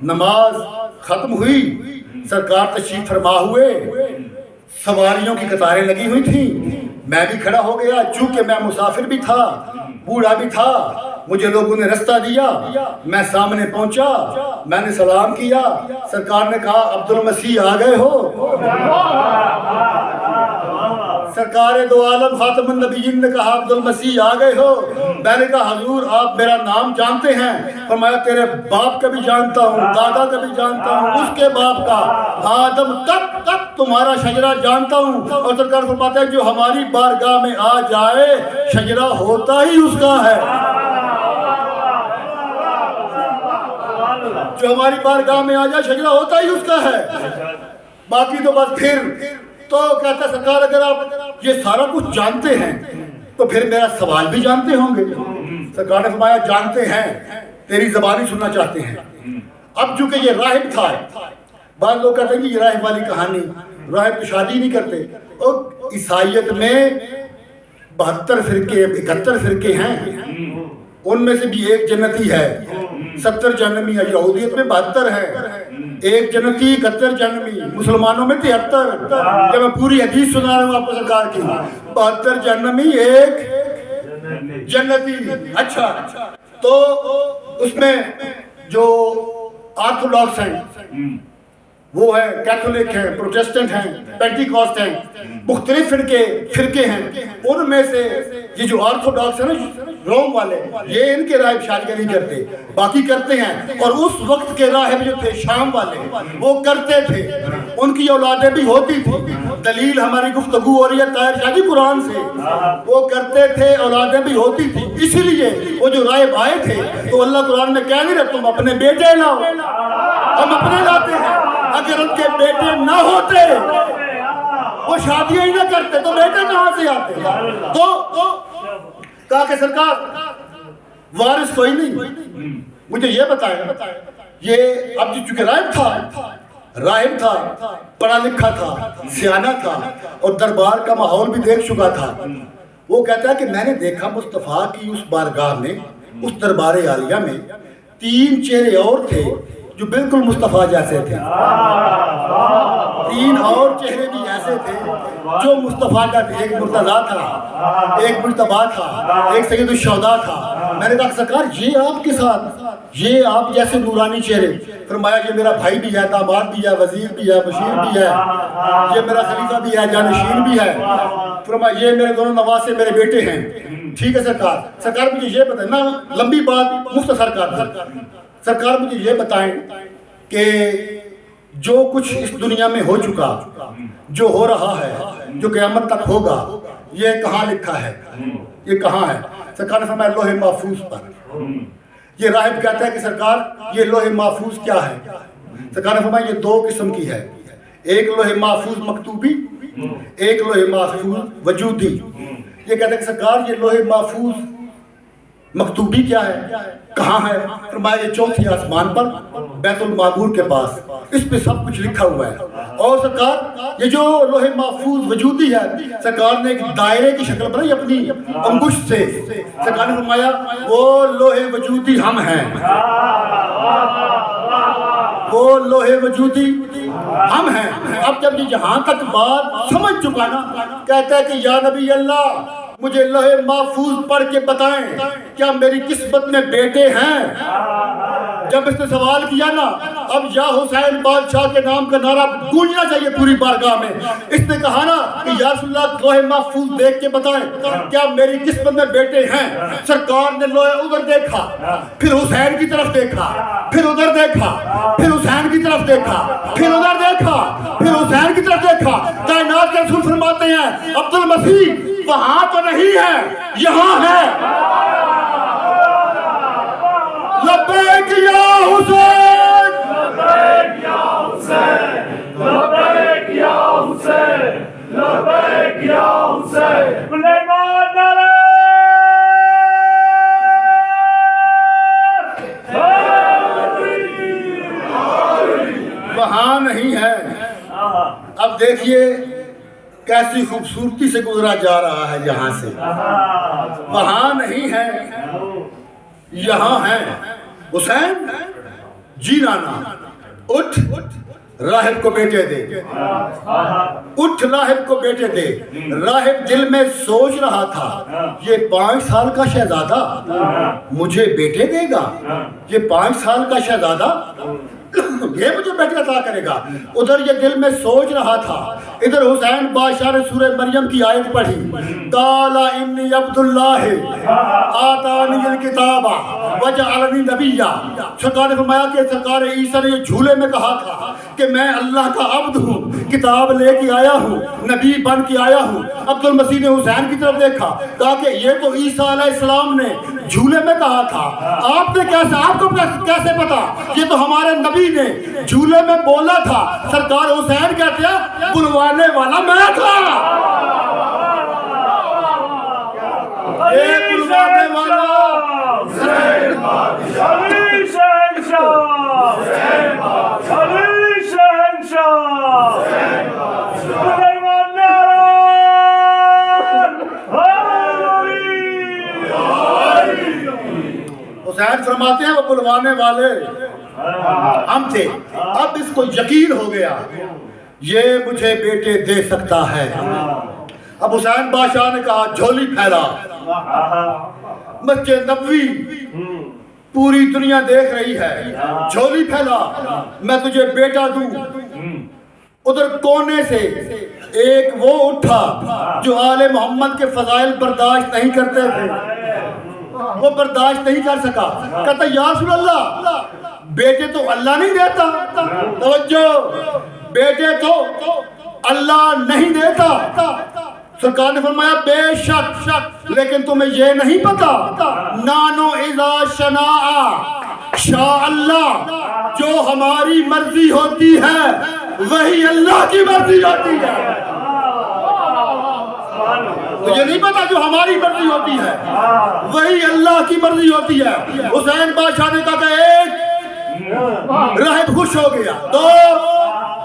نماز ختم ہوئی، سرکار تشریف فرما ہوئے، سواریوں کی قطاریں لگی ہوئی تھیں، میں بھی کھڑا ہو گیا، چونکہ میں مسافر بھی تھا، بوڑھا بھی تھا، مجھے لوگوں نے رستہ دیا، میں سامنے پہنچا، میں نے سلام کیا، سرکار نے کہا عبد المسیح آ گئے ہو۔ سرکار دو عالم خاتم النبیین نے کہا عبد المسیح آ گئے ہو۔ میں نے کہا حضور آپ میرا نام جانتے ہیں؟ فرمایا تیرے باپ کا بھی جانتا ہوں، دادا کا بھی جانتا ہوں، اس کے باپ کا، آدم تک تمہارا شجرہ جانتا ہوں۔ اور سرکار فرماتا ہے جو ہماری بارگاہ میں آ جائے شجرہ ہوتا ہی اس کا ہے، جو ہماری بارگاہ میں آ جائے شجرہ ہوتا ہی اس کا ہے، باقی تو بس پھر تو کہتا ہے سرکار اگر آپ یہ سارا کچھ جانتے ہیں تو پھر میرا سوال بھی جانتے ہوں گے۔ سرکار نے فرمایا جانتے ہیں، تیری زبان ہی سننا چاہتے ہیں۔ اب چونکہ یہ راہب تھا، بعض لوگ کہتے ہیں کہ یہ راہب والی کہانی، راہب تو شادی نہیں کرتے، اور عیسائیت میں 72 فرقے 71 فرقے ہیں، ان میں سے بھی ایک جنتی ہے، 70 جہنمی ہے، یہودیت میں 72 ہے، ایک جنتی 71 جہنمی، مسلمانوں میں 73۔ جب میں پوری حدیث سنا رہا ہوں آپ کو سرکار کی، 72 جہنمی ایک جنتی۔ اچھا تو اس میں جو آرتھوڈاکس ہیں وہ ہے، کیتھولک ہیں، پروٹیسٹنٹ ہیں، پینٹیکاسٹ ہیں، مختلف فرقے ہیں، ان میں سے یہ جو آرتھوڈاکس ہیں نا روم والے، یہ ان کے راہب شادی نہیں کرتے، باقی کرتے ہیں۔ اور اس وقت کے راہب جو تھے شام والے وہ کرتے تھے، ان کی اولادیں بھی ہوتی تھی، دلیل ہماری گفتگو ہو رہی ہے طاہر شاہ جی قرآن سے، وہ کرتے تھے، اولادیں بھی ہوتی تھی۔ اسی لیے وہ جو راہب آئے تھے تو اللہ قرآن میں کہہ نہیں رہا تم اپنے بیٹے لاؤ، ہم اپنے لاتے ہیں، اگر ان کے بیٹے نہ ہوتے وہ شادیاں ہی نہ کرتے تو بیٹے کہاں سے آتے؟ تو کہا کہ سرکار وارث کوئی نہیں، مجھے یہ بتایا، یہ اب چونکہ راہب تھا، پڑھا لکھا تھا، سیانہ تھا، اور دربار کا ماحول بھی دیکھ چکا تھا، وہ کہتا ہے کہ میں نے دیکھا مصطفیٰ کی اس بارگاہ میں، اس دربار عالیہ میں 3 چہرے اور تھے جو بالکل مصطفیٰ جیسے تھے، 3 اور چہرے بھی ایسے تھے جو مصطفیٰ کا تھے، ایک مرتضیٰ تھا، ایک مجتبیٰ تھا، ایک سید الشہداء تھا۔ میں نے کہا سرکار یہ آپ کے ساتھ، یہ آپ جیسے نورانی چہرے؟ فرمایا یہ میرا بھائی بھی ہے، داماد بھی ہے، وزیر بھی ہے، بشیر بھی ہے، یہ میرا خلیفہ بھی ہے، جانشین بھی ہے، فرمایا یہ میرے دونوں نواسے میرے بیٹے ہیں۔ ٹھیک ہے سرکار مجھے یہ بتائیں، نہ لمبی بات مختصر کر دیں، سرکار مجھے یہ بتائیں کہ جو کچھ اس دنیا میں ہو چکا، جو ہو رہا ہے، جو قیامت تک ہوگا، یہ کہاں لکھا ہے، یہ کہاں ہے؟ سرکار نے فرمایا لوح محفوظ پر۔ یہ راہب کہتا ہے کہ سرکار یہ لوح محفوظ کیا ہے؟ سرکار نے فرمایا یہ 2 قسم کی ہے، ایک لوح محفوظ مکتوبی، ایک لوح محفوظ وجودی۔ یہ کہتا ہے کہ سرکار یہ لوح محفوظ مکتوبی کیا ہے، کہاں ہے؟ فرمایا یہ 4تھی آسمان پر بیت المعمور کے پاس، اس پہ سب کچھ لکھا ہوا ہے۔ اور سرکار یہ جو لوح محفوظ وجودی ہے، سرکار نے ایک دائرے کی شکل بنائی اپنی انگشت سے، سرکار نے فرمایا وہ لوح وجودی ہم ہیں، وہ لوح وجودی ہم ہیں۔ اب جب یہ جہاں تک بات سمجھ چکا نا، کہتا ہے کہ یا نبی اللہ مجھے لوح محفوظ پڑھ کے بتائیں کیا میری قسمت میں بیٹے ہیں؟ جب اس نے سوال کیا نا، اب یا حسین بادشاہ کے نام کا نعرہ گونجنا چاہیے پوری بارگاہ میں، اس نے کہا نا کہ یا رسول اللہ لوح محفوظ دیکھ کے بتائیں کیا میری قسمت میں بیٹے ہیں؟ سرکار نے لوح ادھر دیکھا، پھر حسین کی طرف دیکھا، پھر ادھر دیکھا، پھر حسین کی طرف دیکھا، پھر ادھر دیکھا، پھر حسین کی طرف دیکھا۔ کائنات کے رسول فرماتے ہیں عبد المسیح وہاں تو نہیں ہے، یہاں ہے۔ لبیک یا حسین، لبیک یا حسین، لبیک یا حسین، لبیک یا حسین۔ سلیمان نعرہ وہاں نہیں ہے. اب دیکھیے کیسی خوبصورتی سے گزرا جا رہا ہے یہاں سے. وہاں نہیں ہے یہاں ہے. حسین جی نانا اٹھ راہب کو بیٹے دے. اٹھ راہب کو بیٹے دے. راہب دل میں سوچ رہا تھا یہ 5 سال کا شہزادہ مجھے بیٹے دے گا. یہ 5 سال کا شہزادہ یہ مجھے بیٹے عطا کرے گا. ادھر یہ دل میں سوچ رہا تھا. ادھر حسین بادشاہ نے سورہ مریم کی آیت پڑھی قال انی عبد اللہ آتانی الکتاب وجعلنی نبیا. سرکار نے فرمایا کہ سرکار عیسیٰ نے یہ جھولے میں کہا تھا کہ میں اللہ کا عبد ہوں, کتاب لے کے آیا ہوں, نبی بن کے آیا ہوں. عبد المسیح نے حسین کی طرف دیکھا کہا کہ یہ تو عیسیٰ علیہ السلام نے جھولے میں کہا تھا, آپ کو کیسے پتا؟ یہ تو ہمارے نبی نے جھولے میں بولا تھا. سرکار حسین کہتے ہیں بلوانے والا میں تھا. یہ بلوانے والا حسین فرماتے ہیں وہ بلوانے والے ہم تھے. اب اس کو یقین ہو گیا یہ مجھے بیٹے دے سکتا ہے. اب حسین بادشاہ نے کہا جھولی پھیلا. مسجد نبوی پوری دنیا دیکھ رہی ہے. جھولی پھیلا میں تجھے بیٹا دوں. ادھر کونے سے ایک وہ اٹھا جو آل محمد کے فضائل برداشت نہیں کرتے تھے. وہ برداشت نہیں کر سکا. کہتا یا رسول اللہ بیٹے تو اللہ نہیں دیتا. توجہ, بیٹے تو اللہ نہیں دیتا. سرکار نے فرمایا بے شک لیکن تمہیں یہ نہیں پتا نانو اذا شناء شاء اللہ, جو ہماری مرضی ہوتی ہے وہی اللہ کی مرضی ہوتی ہے. مجھے نہیں پتا جو ہماری مرضی ہوتی ہے وہی اللہ کی مرضی ہوتی ہے. حسین بادشاہ نے کہا کہ ایک راہب خوش ہو گیا, 2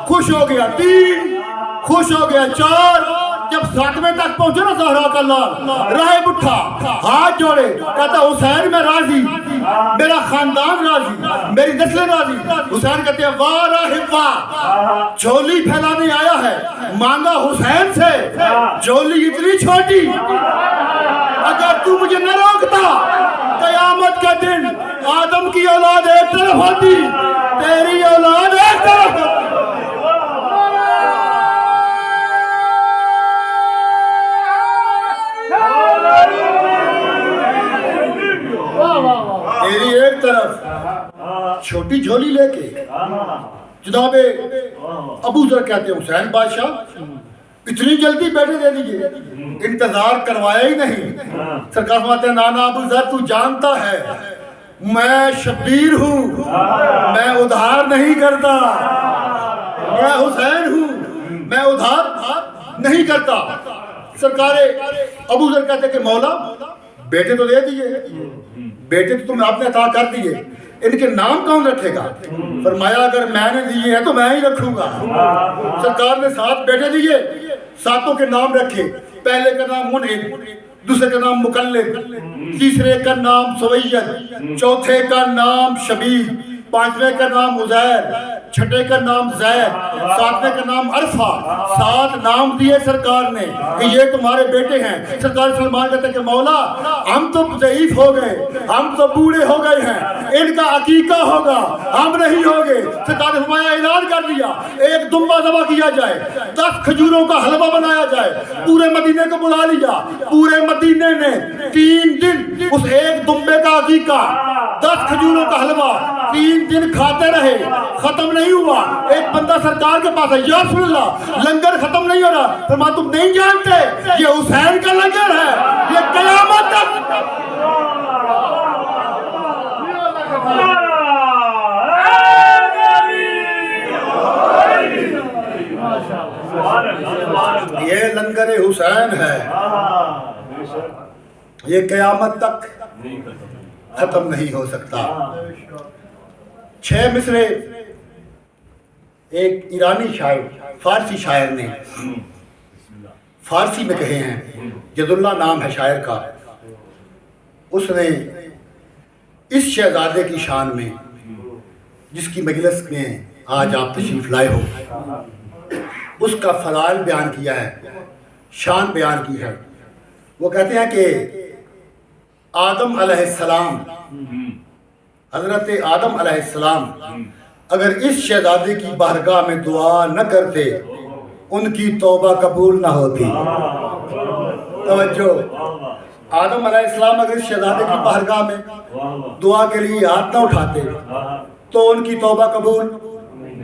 خوش ہو گیا, 3 خوش ہو گیا, 4. جب 7ویں تک پہنچے نا زہرا کا لال, راہب اٹھا ہاتھ جوڑے کہتا حسین میں راضی, میرا خاندان راضی, میری نسلیں راضی. حسین کہتے ہیں واہ راہب واہ, جھولی پھیلانے آیا ہے, مانگا حسین سے جھولی اتنی چھوٹی. اگر تو مجھے نہ روکتا قیامت کا دن آدم کی اولاد ایک طرف ہوتی, تیری اولاد ایک طرف ہوتی. تیری ایک طرف چھوٹی جھولی لے کے. جناب ابو ذر کہتے ہیں حسین بادشاہ اتنی جلدی بیٹے دے دیجئے, انتظار کروایا ہی نہیں. سرکار فرماتے ہیں نانا ابو ذر تو جانتا ہے میں شبیر ہوں, میں ادھار نہیں کرتا. میں حسین ہوں, میں ادھار نہیں کرتا. سرکار ابو ذر کہتے ہیں کہ مولا بیٹے تو دے دیئے, بیٹے تو تم آپ نے عطا کر دیے, ان کے نام کون رکھے گا؟ فرمایا اگر میں نے دیے ہیں تو میں ہی رکھوں گا. سرکار نے 7 بیٹے دیے, 7 کے نام رکھے. پہلے کا نام منعم, دوسرے کا نام مقلد, تیسرے کا نام سوید, چوتھے کا نام شبیر, 5ویں کا نام عزیر, 6ٹھے کا نام زید, 7ویں کا نام عرفہ. 7 نام دیے سرکار نے کہ یہ تمہارے بیٹے ہیں. سرکار سلمان کہتے ہیں کہ مولا ہم تو ضعیف ہو گئے, ہم تو بوڑھے ہو گئے ہیں, ان کا عقیقہ ہوگا, ہم نہیں ہوگے. سرکار نے فرمایا اعلان کر دیا ایک دمبا ذبح کیا جائے, 10 کھجوروں کا حلوہ بنایا جائے. پورے مدینے کو بلا لیا. پورے مدینے نے 3 دن اس ایک دمبے کا عقیقہ, 10 کھجوروں کا حلوہ 3 دن کھاتے رہے, ختم نہیں ہوا. ایک بندہ سرکار کے پاس ہے, یا رسول اللہ لنگر ختم نہیں ہو رہا. فرمایا تم نہیں جانتے یہ حسین کا لنگر ہے, یہ قیامت تک. یہ لنگر حسین ہے, یہ قیامت تک ختم نہیں ہو سکتا. 6 مصرے ایک ایرانی شاعر فارسی شاعر نے فارسی میں کہے ہیں، جد اللہ نام ہے شاعر کا، اس نے اس شہزادے کی شان میں جس کی مجلس میں آج آپ تشریف لائے ہو اس کا فضائل بیان کیا ہے، شان بیان کی ہے۔ وہ کہتے ہیں کہ آدم علیہ السلام، حضرت آدم علیہ السلام اگر اس شہزادے کی بارگاہ میں دعا نہ کرتے ان کی توبہ قبول نہ ہوتی۔ توجہ، آدم علیہ السلام اگر اس شہزادے کی بارگاہ میں دعا کے لیے ہاتھ نہ اٹھاتے تو ان کی توبہ قبول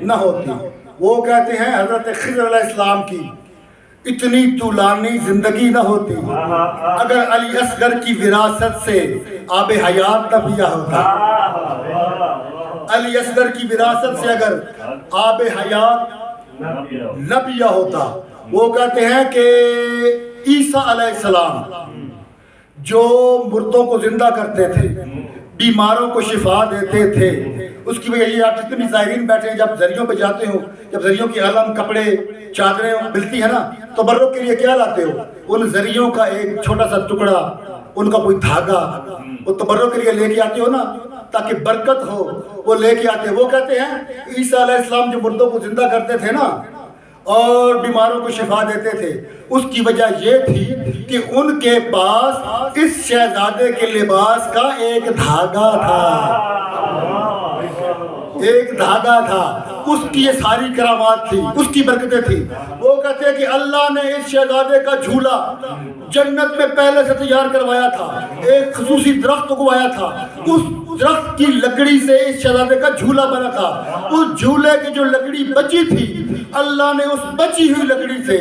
نہ ہوتی۔ وہ کہتے ہیں حضرت خضر علیہ السلام کی اتنی طولانی زندگی نہ ہوتی اگر علی اصغر کی وراثت سے آب حیات نہ پیا ہوتا۔ علی اصغر کی وراثت سے اگر آب حیات نہ پیا ہوتا۔ وہ کہتے ہیں کہ عیسیٰ علیہ السلام جو مردوں کو زندہ کرتے تھے، بیماروں کو شفا دیتے تھے، اس کی وجہ یہ آپ جتنے زائرین بیٹھے ہیں جب زریوں پہ جاتے ہو، جب زریوں کی علم کپڑے چادریں ملتی ہیں نا تو تبرک کے لیے کیا لاتے ہو؟ ان زریوں کا ایک چھوٹا سا ٹکڑا، ان کا کوئی دھاگا، وہ تبرک کے لیے لے کے آتے ہو نا تاکہ برکت ہو، وہ لے کے آتے ہیں۔ وہ کہتے ہیں عیسیٰ علیہ السلام جو مردوں کو زندہ کرتے تھے نا اور بیماروں کو شفا دیتے تھے، اس کی وجہ یہ تھی کہ ان کے پاس اس شہزادے کے لباس کا ایک دھاگا تھا، ایک دھاگا تھا، اس کی یہ ساری کرامات تھی، اس کی برکتیں تھی۔ وہ کہتے ہیں کہ اللہ نے اس شہزادے کا جھولا جنت میں پہلے سے تیار کروایا تھا، ایک خصوصی درخت اگوایا تھا، اس درخت کی لکڑی سے اس شہزادے کا جھولا بنا تھا۔ اس جھولے کی جو لکڑی بچی تھی اللہ نے اس بچی ہوئی لکڑی سے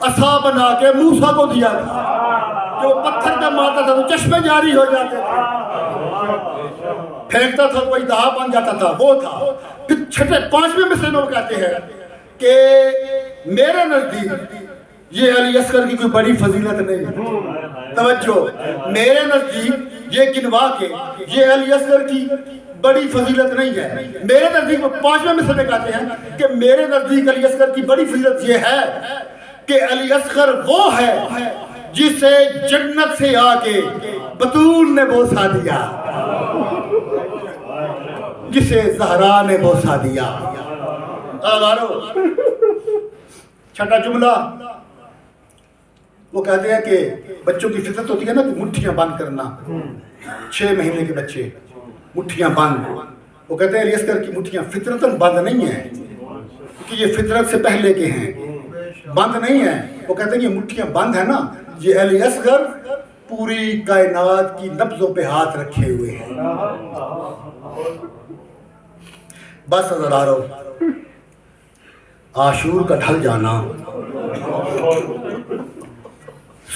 عصا بنا کے موسیٰ کو دیا تھا، جو پتھر پہ مارتا تھا تو چشمے جاری ہو جاتے تھے، پھینکتا تھا تو وہی دہا بن جاتا تھا، وہ تھا۔ پھر چھٹے پانچویں مصرے میں وہ کہتے ہیں کہ میرے نزدیک یہ علی اصغر کی کوئی بڑی فضیلت نہیں، توجہ، میرے نزدیک یہ گنوا کے یہ علی اصغر کی بڑی فضیلت نہیں ہے۔ میرے نزدیک وہ پانچویں مصرے میں کہتے ہیں کہ میرے نزدیک علی اصغر کی بڑی فضیلت یہ ہے کہ علی اصغر وہ ہے جسے جنت سے آ کے بطول نے بوسا دیا، جسے زہرا نے بوسا دیا۔ چھٹا جملہ وہ کہتے ہیں کہ بچوں کی فطرت ہوتی ہے نا کہ مٹھیاں بند کرنا، 6 مہینے کے بچے مٹھیاں بند، وہ کہتے ہیں علی اصغر کی مٹھیاں فطرتاً بند نہیں ہیں کیونکہ یہ فطرت سے پہلے کے ہیں، بند نہیں ہیں۔ وہ کہتے ہیں یہ مٹھیاں بند ہیں نا، یہ علی اصغر پوری کائنات کی نبضوں پہ ہاتھ رکھے ہوئے ہیں۔ بس ہزاروں عاشور کا ڈھل جانا،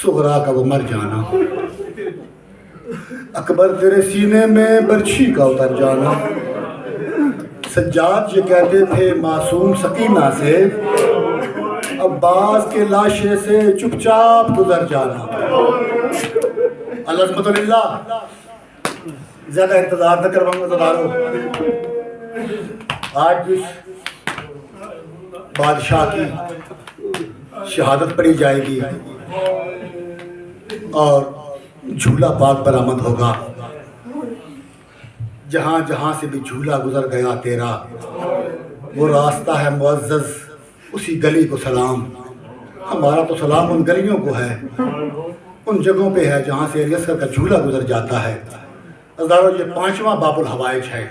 صغرا کا وہ مر جانا، اکبر تیرے سینے میں برچھی کا اتر جانا، سجاد یہ کہتے تھے معصوم سکینہ سے، عباس کے لاشے سے چپ چاپ گزر جانا۔ العظمت للہ، زیادہ انتظار نہ کرواؤں گا ہزاروں۔ آج جس بادشاہ کی شہادت پڑھی جائے گی اور جھولا پاک برآمد ہوگا، جہاں جہاں سے بھی جھولا گزر گیا تیرا، وہ راستہ ہے معزز اسی گلی کو سلام۔ ہمارا تو سلام ان گلیوں کو ہے، ان جگہوں پہ ہے جہاں سے علی اصغر کا جھولا گزر جاتا ہے۔ ہزاروں یہ 5واں باب الحوائج ہے،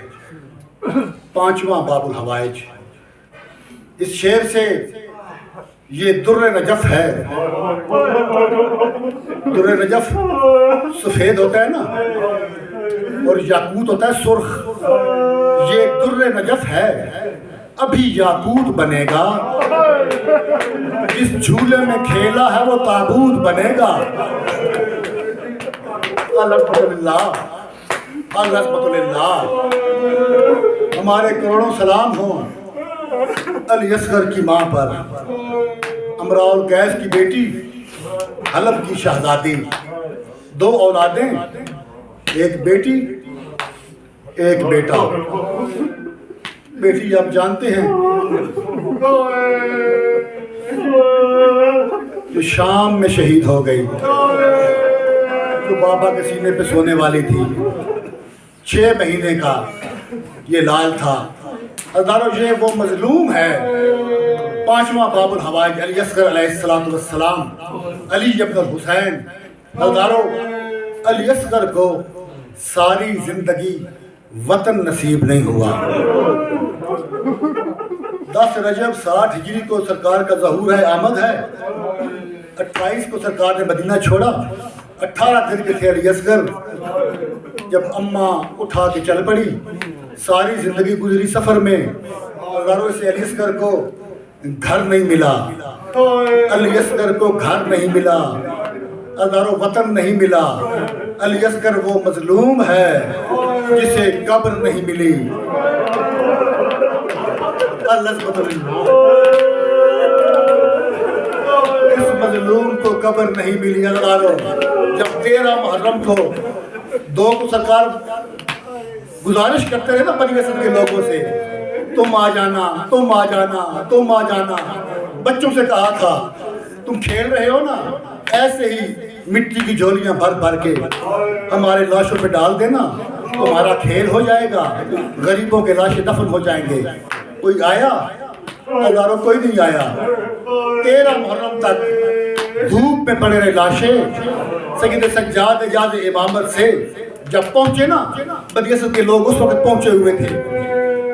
5واں باب الحوائج۔ اس شعر سے یہ در نجف ہے، در نجف سفید ہوتا ہے نا اور یاقوت ہوتا ہے سرخ، یہ در نجف ہے، ابھی یاقوت بنے گا، جس جھولے میں کھیلا ہے وہ تابوت بنے گا۔ الحمدللہ، الحمدللہ، ہمارے کروڑوں سلام ہوں علی اصغر کی ماں پر، امراء القیس کی بیٹی، حلب کی شہزادی، 2 اولادیں، ایک بیٹی ایک بیٹا، بیٹی آپ جانتے ہیں جو شام میں شہید ہو گئی، جو بابا کے سینے پہ سونے والی تھی، 6 مہینے کا یہ لال تھا۔ حضرات یہ وہ مظلوم ہے، 5واں باب الحوائج علی اصغر علیہ السلام، علی ابن الحسین۔ حضرات علی اصغر کو ساری زندگی وطن نصیب نہیں ہوا۔ 10 رجب 60 ہجری کو سرکار کا ظہور ہے، آمد ہے، 28 کو سرکار نے مدینہ چھوڑا، 18 دن کے تھے علی اصغر جب اماں اٹھا کے چل پڑی۔ ساری زندگی گزری سفر میں، ہزاروں سے علی اصغر کو گھر نہیں ملا، علی اصغر کو گھر نہیں ملا، ہزاروں وطن نہیں ملا۔ علی اصغر وہ مظلوم ہے جسے قبر نہیں ملی۔ اس مظلوم کو قبر نہیں ملی۔ جب 13 محرم کو 2 کو سرکار گزارش کرتے رہے نا بنی اسد کے لوگوں سے، تم آ جانا، تم آ جانا، تم آ جانا۔ بچوں سے کہا تھا تم کھیل رہے ہو نا، ایسے ہی مٹی کی جھولیاں بھر بھر کے ہمارے لاشوں پہ ڈال دینا، تمہارا کھیل ہو جائے گا، غریبوں کے لاشیں دفن ہو جائیں گے۔ کوئی آیا؟ ہزاروں کوئی نہیں آیا۔ 13 محرم تک دھوپ میں پڑے رہے لاشیں۔ سید سجاد اجاز امامت سے جب پہنچے نا بنی اسد کے لوگ، اس وقت پہنچے ہوئے تھے،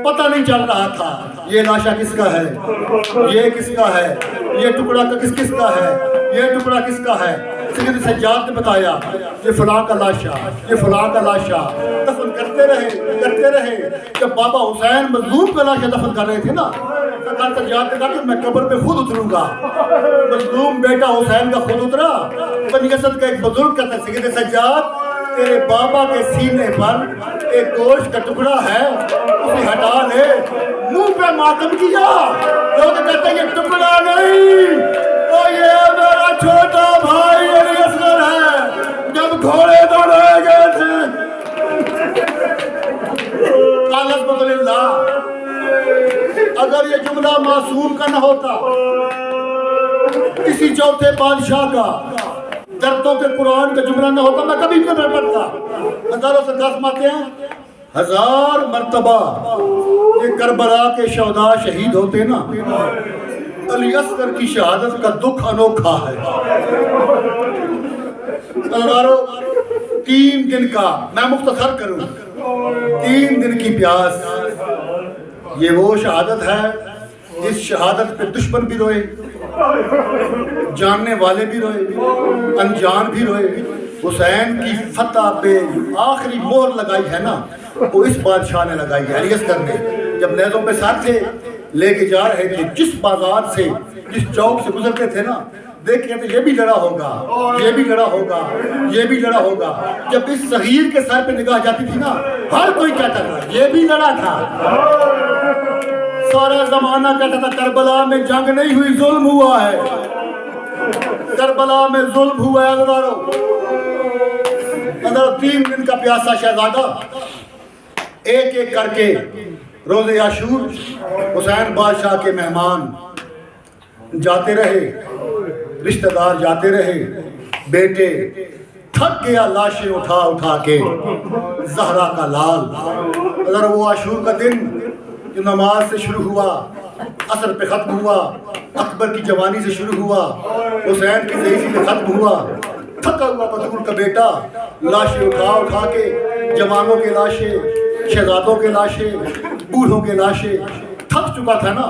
پتہ نہیں چل رہا تھا یہ لاشا کس کا ہے، یہ کس کا ہے، یہ ٹکڑا کس کا ہے، یہ ٹکڑا کس کا ہے۔ سید سجاد نے بتایا یہ فلاں کا لاشا، یہ فلاں کا لاشا۔ دفن کرتے رہے۔ جب بابا حسین مظلوم کا لاشا دفن کر رہے تھے نا، سرکار سجاد نے کہا کہ میں قبر پہ خود اتروں گا۔ مظلوم بیٹا حسین کا خود اترا۔ بنی اسد کا ایک بزرگ کہتا ہے سید سجاد تیرے بابا کے سینے پر ایک گوشت کا ٹکڑا ہے، اسے ہٹا لے۔ منہ پہ ماتم کیا، لوگ کہتے ہیں یہ ٹکڑا نہیں، اور یہ میرا چھوٹا بھائی علی اصغر ہے، جب گھوڑے دوڑائے گئے تھے۔ الحمد للہ، اگر یہ جملہ معصوم کا نہ ہوتا، کسی چوتھے بادشاہ کا، دردوں کے قرآن کا جملہ نہ ہوتا، میں کبھی بھی نہ پڑھتا۔ ہزاروں سے فرماتے ہیں 1000 مرتبہ یہ کربلا کے شہداء شہید ہوتے نا، علی اصغر کی شہادت کا دکھ انوکھا ہے۔ ہزاروں 3 دن کا، میں مختصر کروں، 3 دن کی پیاس، یہ وہ شہادت ہے جس شہادت پہ دشمن بھی روئے، جاننے والے بھی روئے، انجان بھی روئے۔ حسین کی فتح پہ آخری مہر لگائی ہے نا، وہ اس بادشاہ نے لگائی ہے، علی اصغر نے۔ جب نیزوں پہ ساتھ تھے، لے کے جا رہے تھے، جس بازار سے، جس چوک سے گزرتے تھے نا، دیکھ کہتے یہ بھی لڑا ہوگا، یہ بھی لڑا ہوگا، یہ بھی لڑا ہوگا۔ جب اس صغیر کے سر پہ نگاہ جاتی تھی نا، ہر کوئی کہتا تھا یہ بھی لڑا تھا۔ سارا زمانہ کہتا تھا کربلا میں جنگ نہیں ہوئی، ظلم ہوا ہے، کربلا میں ظلم ہوا ہے۔ اندر 3 دن کا پیاسا شہزادہ ایک ایک کر کے روز عاشور حسین بادشاہ کے مہمان جاتے رہے، رشتہ دار جاتے رہے، بیٹے تھک گیا لاشیں اٹھا اٹھا کے، زہرا کا لال۔ اگر وہ عاشور کا دن جو نماز سے شروع ہوا، عصر پہ ختم ہوا، اکبر کی جوانی سے شروع ہوا، حسین کی ضعیفی پہ ختم ہوا، تھکا ہوا بطور کا بیٹا لاشیں اٹھا اٹھا کے، جوانوں کے لاشیں، شہزادوں کے لاشیں، بوڑھوں کے لاشیں، تھک چکا تھا نا،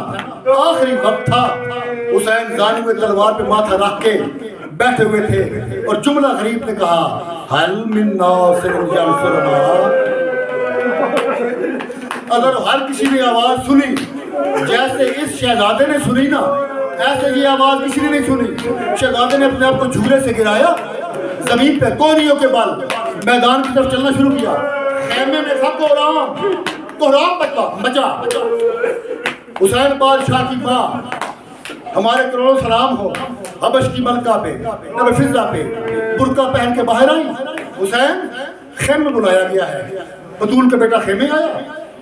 آخری وقت تھا۔ حسین زانو تلوار پہ ماتھا رکھ کے بیٹھے ہوئے تھے، اور جملہ غریب نے کہا حل من ناصر ینصرنا۔ اگر ہر کسی نے آواز سنی جیسے اس شہزادے نے سنی نا، ایسے یہ آواز کسی نے نہیں سنی۔ شہزادے نے اپنے آپ کو جھولے سے گرایا، زمین پہ کونیوں کے بل میدان کی طرف چلنا شروع کیا۔ خیمے میں سب کوہرام بچا۔ حسین بادشاہ کی ماں، ہمارے کروڑوں سلام ہو، حبش کی ملکہ پہ، نبی فضہ پہ برقع پہن کے باہر آئی۔ حسین خیمے میں بلایا گیا ہے، بطول کا بیٹا خیمے آیا،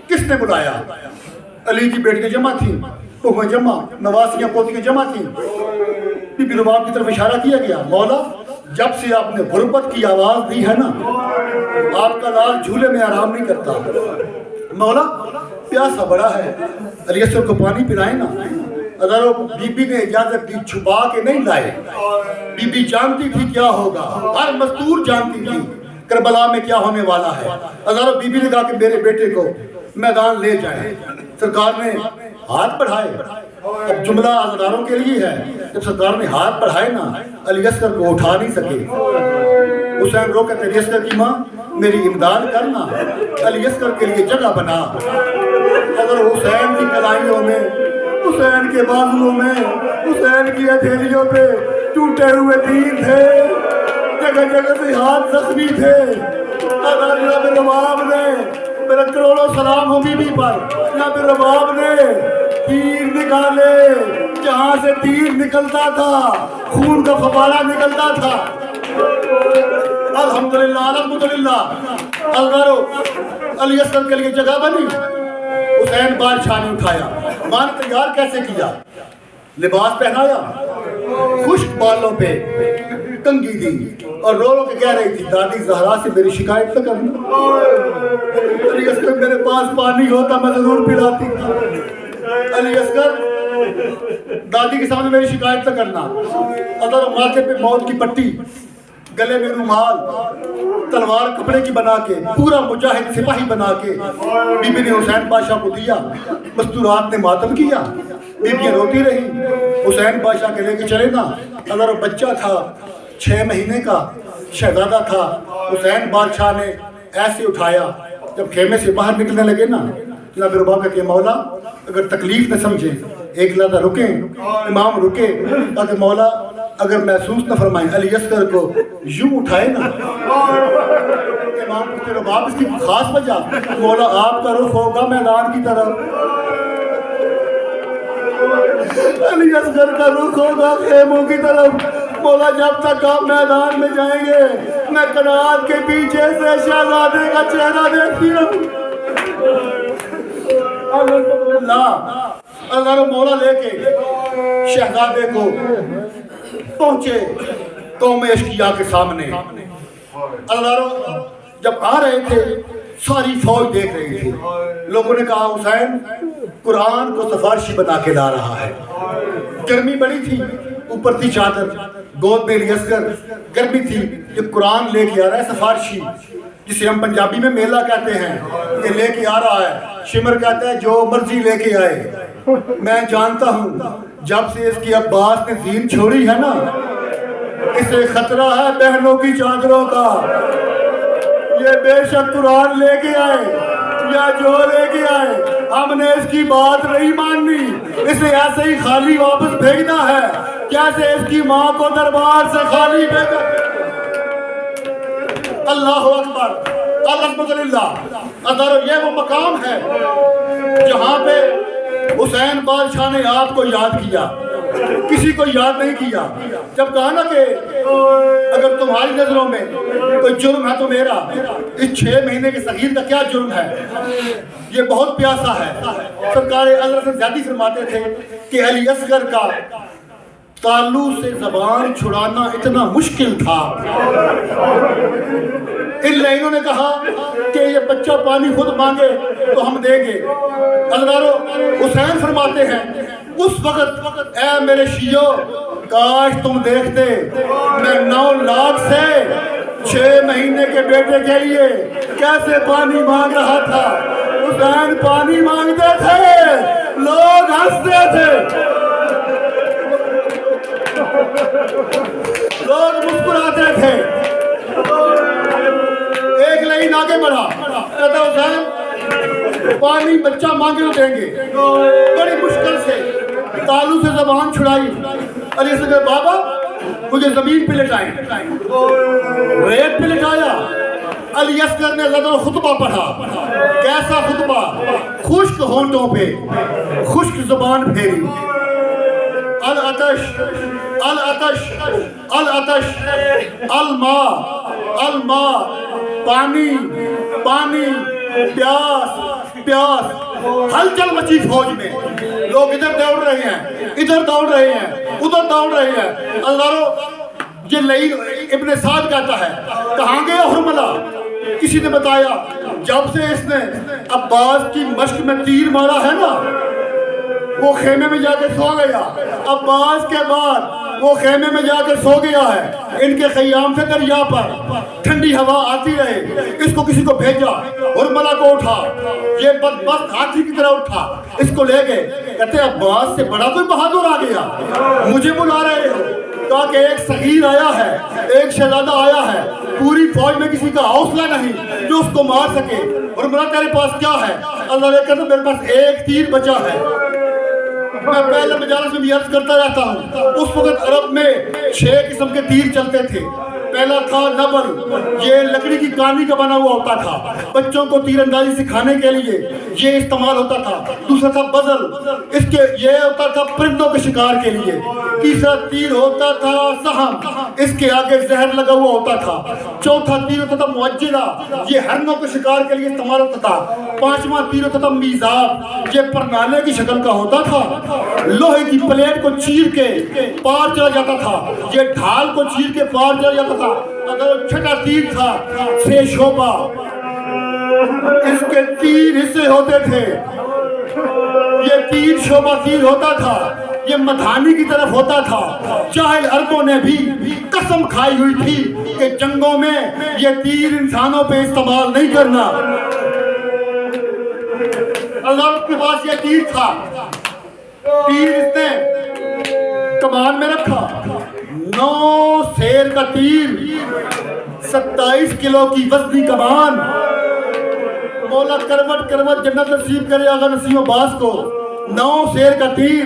کس نے بلایا؟ علی کی بیٹیاں جمع تھیں، پوپھیں جمع، نواسیاں پوتیاں جمع تھیں. بی بی رباب کی طرف اشارہ کیا گیا، مولا جب سے آپ نے غربت کی آواز دی ہے نا، آپ کا لال جھولے میں آرام نہیں کرتا. مولا پیاسا بڑا ہے، علی اصغر کو پانی پلائیں نا. اگر وہ بی بی نے اجازت دی، چھپا کے نہیں لائے. بی بی جانتی تھی کیا ہوگا، ہر مزدور جانتی تھی کربلا میں کیا ہونے والا ہے. اگر بی بی نے کہا کہ میرے بیٹے کو میدان لے جائیں. سرکار نے ہاتھ بڑھائے. اب جملہ عزاداروں کے لیے ہے، جب سرکار نے ہاتھ بڑھائے نا، علی اصغر کو اٹھا نہیں سکے. حسین رو کہتے علی اصغر کی ماں میری امداد کرنا، علی اصغر کے لیے جگہ بنا. اگر حسین کی کلائیوں میں، حسین کے بازوؤں میں، حسین کی ہتھیلیوں پہ ٹوٹے ہوئے تیر تھے، جگہ جگہ سے ہاتھ زخمی تھے. اگر جناب رباب نے، میرا کروڑوں سلام ہو بی بی پر، جناب رباب نے تیر نکالے. جہاں سے تیر نکلتا تھا خون کا فوارہ نکلتا تھا. الحمدللہ الحمدللہ. علی اصغر کے لیے جگہ بنی. حسین بادشاہ نے اٹھایا. ماں نے تیار کیسے کیا؟ لباس پہنایا، خشک بالوں پہ کنگھی دی اور رو رو کے کہہ رہی تھی دادی زہرا سے میری شکایت نہ کرنا. علی اصغر میرے پاس پانی ہوتا میں ضرور پلاتی. علی اصغر دادی کے سامنے میری شکایت نہ کرنا. اگر ماتھے پہ موت کی پٹی، گلے میں رومال، تلوار کپڑے کی بنا کے، پورا مجاہد سپاہی بنا کے بی بی نے حسین بادشاہ کو دیا. مستورات نے ماتم کیا، بیبیاں روتی رہی. حسین بادشاہ کے لے کے چلے نا. اگر وہ بچہ تھا 6 مہینے کا، شہزادہ تھا. حسین بادشاہ نے ایسے اٹھایا. جب خیمے سے باہر نکلنے لگے نا، جناب رباب کہتے ہیں مولا اگر تکلیف نہ سمجھیں، ایک لحظہ رکیں. امام رکے تاکہ مولا اگر محسوس نہ فرمائیں علی اصغر کو یوں اٹھائے نا. امام کہتے رباب اس کی خاص وجہ، مولا آپ کا رخ ہوگا میدان کی طرف، علی اصغر کا رخ ہوگا خیموں کی طرف. مولا جب تک آپ میدان میں جائیں گے میں کنات کے پیچھے سے شہزادے کا چہرہ دیکھتی ہوں. اللہ مولا لے کے شہزادے کو پہنچے قوم اشقیا کے سامنے. اللہ جب آ رہے تھے ساری فوج دیکھ رہی تھی. لوگوں نے کہا حسین قرآن کو سفارشی بنا کے لا رہا ہے. گرمی بڑی تھی، اوپر تھی چادر، گود میں علی اصغر. گرمی تھی، یہ قرآن لے کے آ رہا ہے سفارشی، جسے ہم پنجابی میں میلہ کہتے ہیں. یہ لے کے آ رہا ہے. شمر کہتا ہے جو مرضی لے کے آئے، میں جانتا ہوں جب سے اس کی عباس نے دین چھوڑی ہے نا، اسے خطرہ ہے بہنوں کی چادروں کا. یہ بے شک قرآن لے کے آئے یا جو لے کے آئے، ہم نے اس کی بات نہیں ماننی. اسے ایسے ہی خالی واپس بھیجنا ہے کیسے اس کی ماں کو دربار سے خالی بھیجا. اللہ اکبر الحمدللہ. اگر یہ وہ مقام ہے جہاں پہ حسین بادشاہ نے آپ کو یاد کیا، کسی کو یاد نہیں کیا. جب کہا نا کہ اگر تمہاری نظروں میں کوئی جرم ہے تو میرا، اس 6 مہینے کے صغیر کا کیا جرم ہے؟ یہ بہت پیاسا ہے. سرکار حضرت زیادی فرماتے تھے کہ علی اصغر کا تالو سے زبان چھڑانا اتنا مشکل تھا. انہوں نے کہا کہ یہ بچہ پانی خود مانگے تو ہم دیں گے. حسین فرماتے ہیں اس وقت اے میرے شیعو کاش تم دیکھتے میں 9 لاکھ سے 6 مہینے کے بیٹے کے لیے کیسے پانی مانگ رہا تھا. حسین پانی مانگتے تھے، لوگ ہنستے تھے، لوگ مسکراتے تھے. ایک لائن آگے بڑھا، کہتا حسین پانی بچہ مانگے تو دیں گے. بڑی مشکل سے تالو سے زبان چھڑائی. علی اصغر بابا مجھے زمین پہ لٹائیں، ریت پہ لٹایا. علی اصغر نے لدر خطبہ پڑھا. کیسا خطبہ؟ خشک ہونٹوں پہ خشک زبان پھیری. العطش العطش العطش الماء الماء، پانی پانی، پیاس پیاس. ہلچل مچی فوج میں، لوگ ادھر دوڑ رہے ہیں، ادھر دوڑ رہے ہیں، ادھر دوڑ رہے ہیں۔ اللہ یہ لعین ابن سعد کہتا ہے کہاں گیا حرملہ؟ کسی نے بتایا جب سے اس نے عباس کی مشق میں تیر مارا ہے نا وہ خیمے میں جا کے سو گیا، عباس کے بعد وہ خیمے میں جا کے سو گیا ہے، ان کے خیام سے دریا پر ٹھنڈی ہوا آتی رہے، اس کو کسی کو بھیجا، حرملہ کو اٹھا، یہ بدبخت ہاتھی کی طرح اٹھا، اس کو لے گئے، کہتے عباس سے بڑا کوئی بہادر آ گیا، مجھے بلا رہے ہو؟ کہا کہ ایک صغیر آیا ہے، ایک شہزادہ آیا ہے، پوری فوج میں کسی کا حوصلہ نہیں جو اس کو مار سکے، حرملہ تیرے پاس کیا ہے؟ اللہ نے کہا میرے پاس ایک تیر بچا ہے۔ میں پہلے مجالس میں بھی عرض کرتا رہتا ہوں، اس وقت عرب میں 6 قسم کے تیر چلتے تھے۔ پہلا تھا نبل، یہ لکڑی کی کانی کا بنا ہوا ہوتا تھا، بچوں کو تیر اندازی سکھانے کے لیے یہ استعمال ہوتا تھا۔ دوسرا تھا بزل، اس کے یہ ہوتا تھا پرندوں کے شکار کے لیے۔ تیسرا تیر ہوتا تھا سہم، اس کے آگے زہر لگا ہوا ہوتا تھا۔ چوتھا تیر ہوتا تھا معجلہ، یہ ہرنوں کے شکار کے لیے استعمال ہوتا تھا۔ پانچواں تیر ہوتا تھا میزاب، یہ پرنالے کی شکل کا ہوتا تھا، لوہے کی پلیٹ کو چیر کے پار چلا جاتا تھا، یہ ڈھال کو چیر کے پار چلا جاتا تھا۔ اگر چھٹا تیر تھا سے شعبہ، اس کے 3 حصے ہوتے تھے، یہ 3 شعبہ تیر ہوتا تھا، یہ مدھانی کی طرف ہوتا تھا۔ جاہل عربوں نے بھی قسم کھائی ہوئی تھی کہ جنگوں میں یہ تیر انسانوں پہ استعمال نہیں کرنا۔ اللہ کے پاس یہ تیر تھا، تیر اس نے کمان میں رکھا، 9 سیر کا تیر، 27 کلو کی وزنی کمان۔ مولا کروٹ کروٹ جنت نصیب کرے آغا نسیم عباس کو، 9 سیر کا تیر،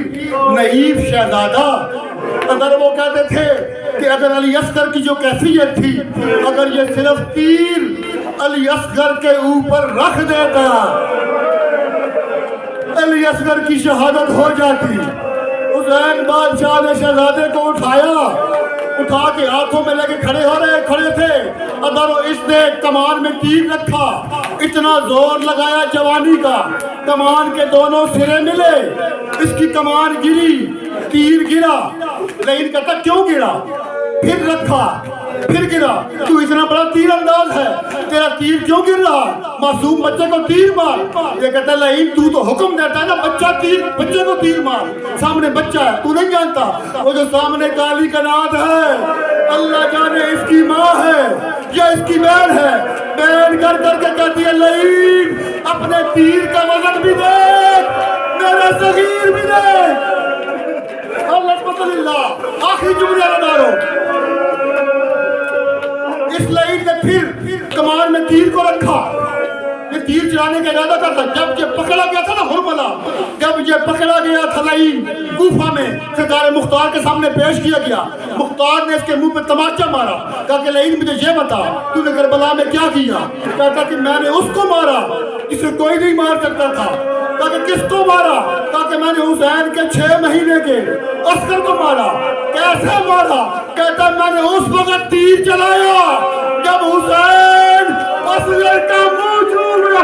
نحیف شہزادہ۔ اگر وہ کہتے تھے کہ اگر علی اصغر کی جو کیفیت تھی، اگر یہ صرف تیر علی اصغر کے اوپر رکھ دیتا علی اصغر کی شہادت ہو جاتی۔ حسین بادشاہ نے شہزادے کو اٹھا کے ہاتھوں میں لے کے کھڑے تھے، اگر اس نے کمان میں تیر رکھا، اتنا زور لگایا جوانی کا، کمان کے دونوں سرے ملے، اس کی کمان گری، تیر گرا، لیکن کہتا کیوں گرا؟ پھر رکھا، پھر گرا، تو اتنا بڑا تیر انداز ہے، تیرا تیر کیوں گر رہا؟ معصوم بچے کو تیر مار۔ یہ کہتا ہے لئین تو تو حکم دیتا ہے نا بچے کو تیر مار، سامنے بچہ ہے، تو نہیں جانتا وہ جو سامنے کالی کنات ہے اللہ جانے اس کی ماں ہے یا اس کی بہن ہے۔ بہن کر کے کہتی ہے لئین اپنے تیر کا وزن بھی دیکھ، میرا صغیر بھی دیکھ۔ اللہ آخری جملہ ردارو، اس لئین نے پھر کمان میں تیر کو رکھا، یہ تیر چلانے کا ارادہ کرتا۔ جب یہ پکڑا گیا تھا نا حرملہ، جب یہ پکڑا گیا تھا لئین کوفہ میں، سرکار مختار کے سامنے پیش کیا گیا، مختار نے اس کے منہ پہ تماچا مارا، کہا کہ لئین مجھے یہ بتا تو نے کربلا میں کیا کیا؟ کہتا کہ میں نے اس کو مارا جسے کوئی نہیں مار سکتا تھا۔ کہا کہ کس کو مارا؟ کہا کہ میں نے حسین کے 6 مہینے کے عسکر کو مارا۔ کیسے مارا؟ کہتا میں نے اس وقت تیر چلایا جب حسین اصغر کا منہ چوم رہا،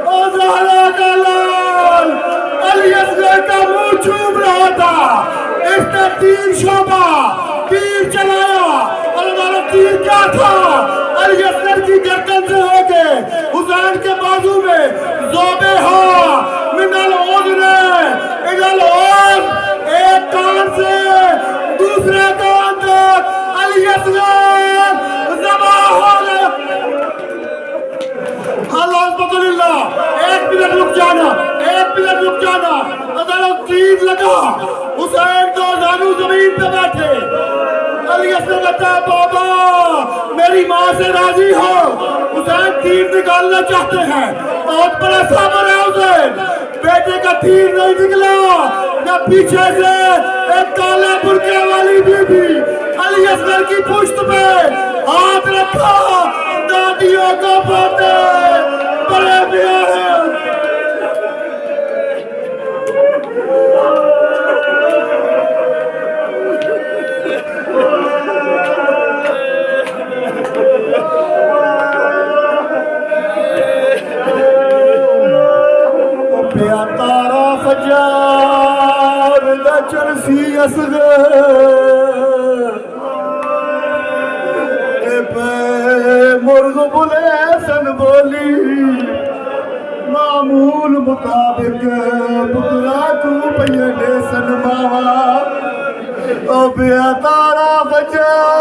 او زہرا کا لال علی اصغر کا منہ چوم رہا تھا، اس نے تیر شعبہ تیر چلایا۔ اللہ تیر کیا تھا؟ علی اصغر کی گردن سے ہو کے حسین کے بازو میں ذوبہا من العذر الى العذر، ایک کان سے دوسرے کان تک علی اصغر ذبح ہو گئے۔ الحمدللہ، ایک منٹ رک جانا، اگر تیر لگا، حسین تو زانو زمین پہ بیٹھے، علی اصغر کہتا ہے بابا میری ماں سے راضی ہو۔ حسین تیر نکالنا چاہتے ہیں، بہت بڑا صبر ہے حسین، بیٹے کا تیر نہیں نکلا، یا پیچھے سے ایک کالے برقعے والی بی بی علی اصغر کی پشت پہ ہاتھ رکھا، دادیوں کو پوتے بڑے پیارے۔ فجار دا چرسی اصغر اے پہ مرغ بلے سن بولی معمول مطابق پترا کو پیڑے سن ماوا او بیا تارا بچا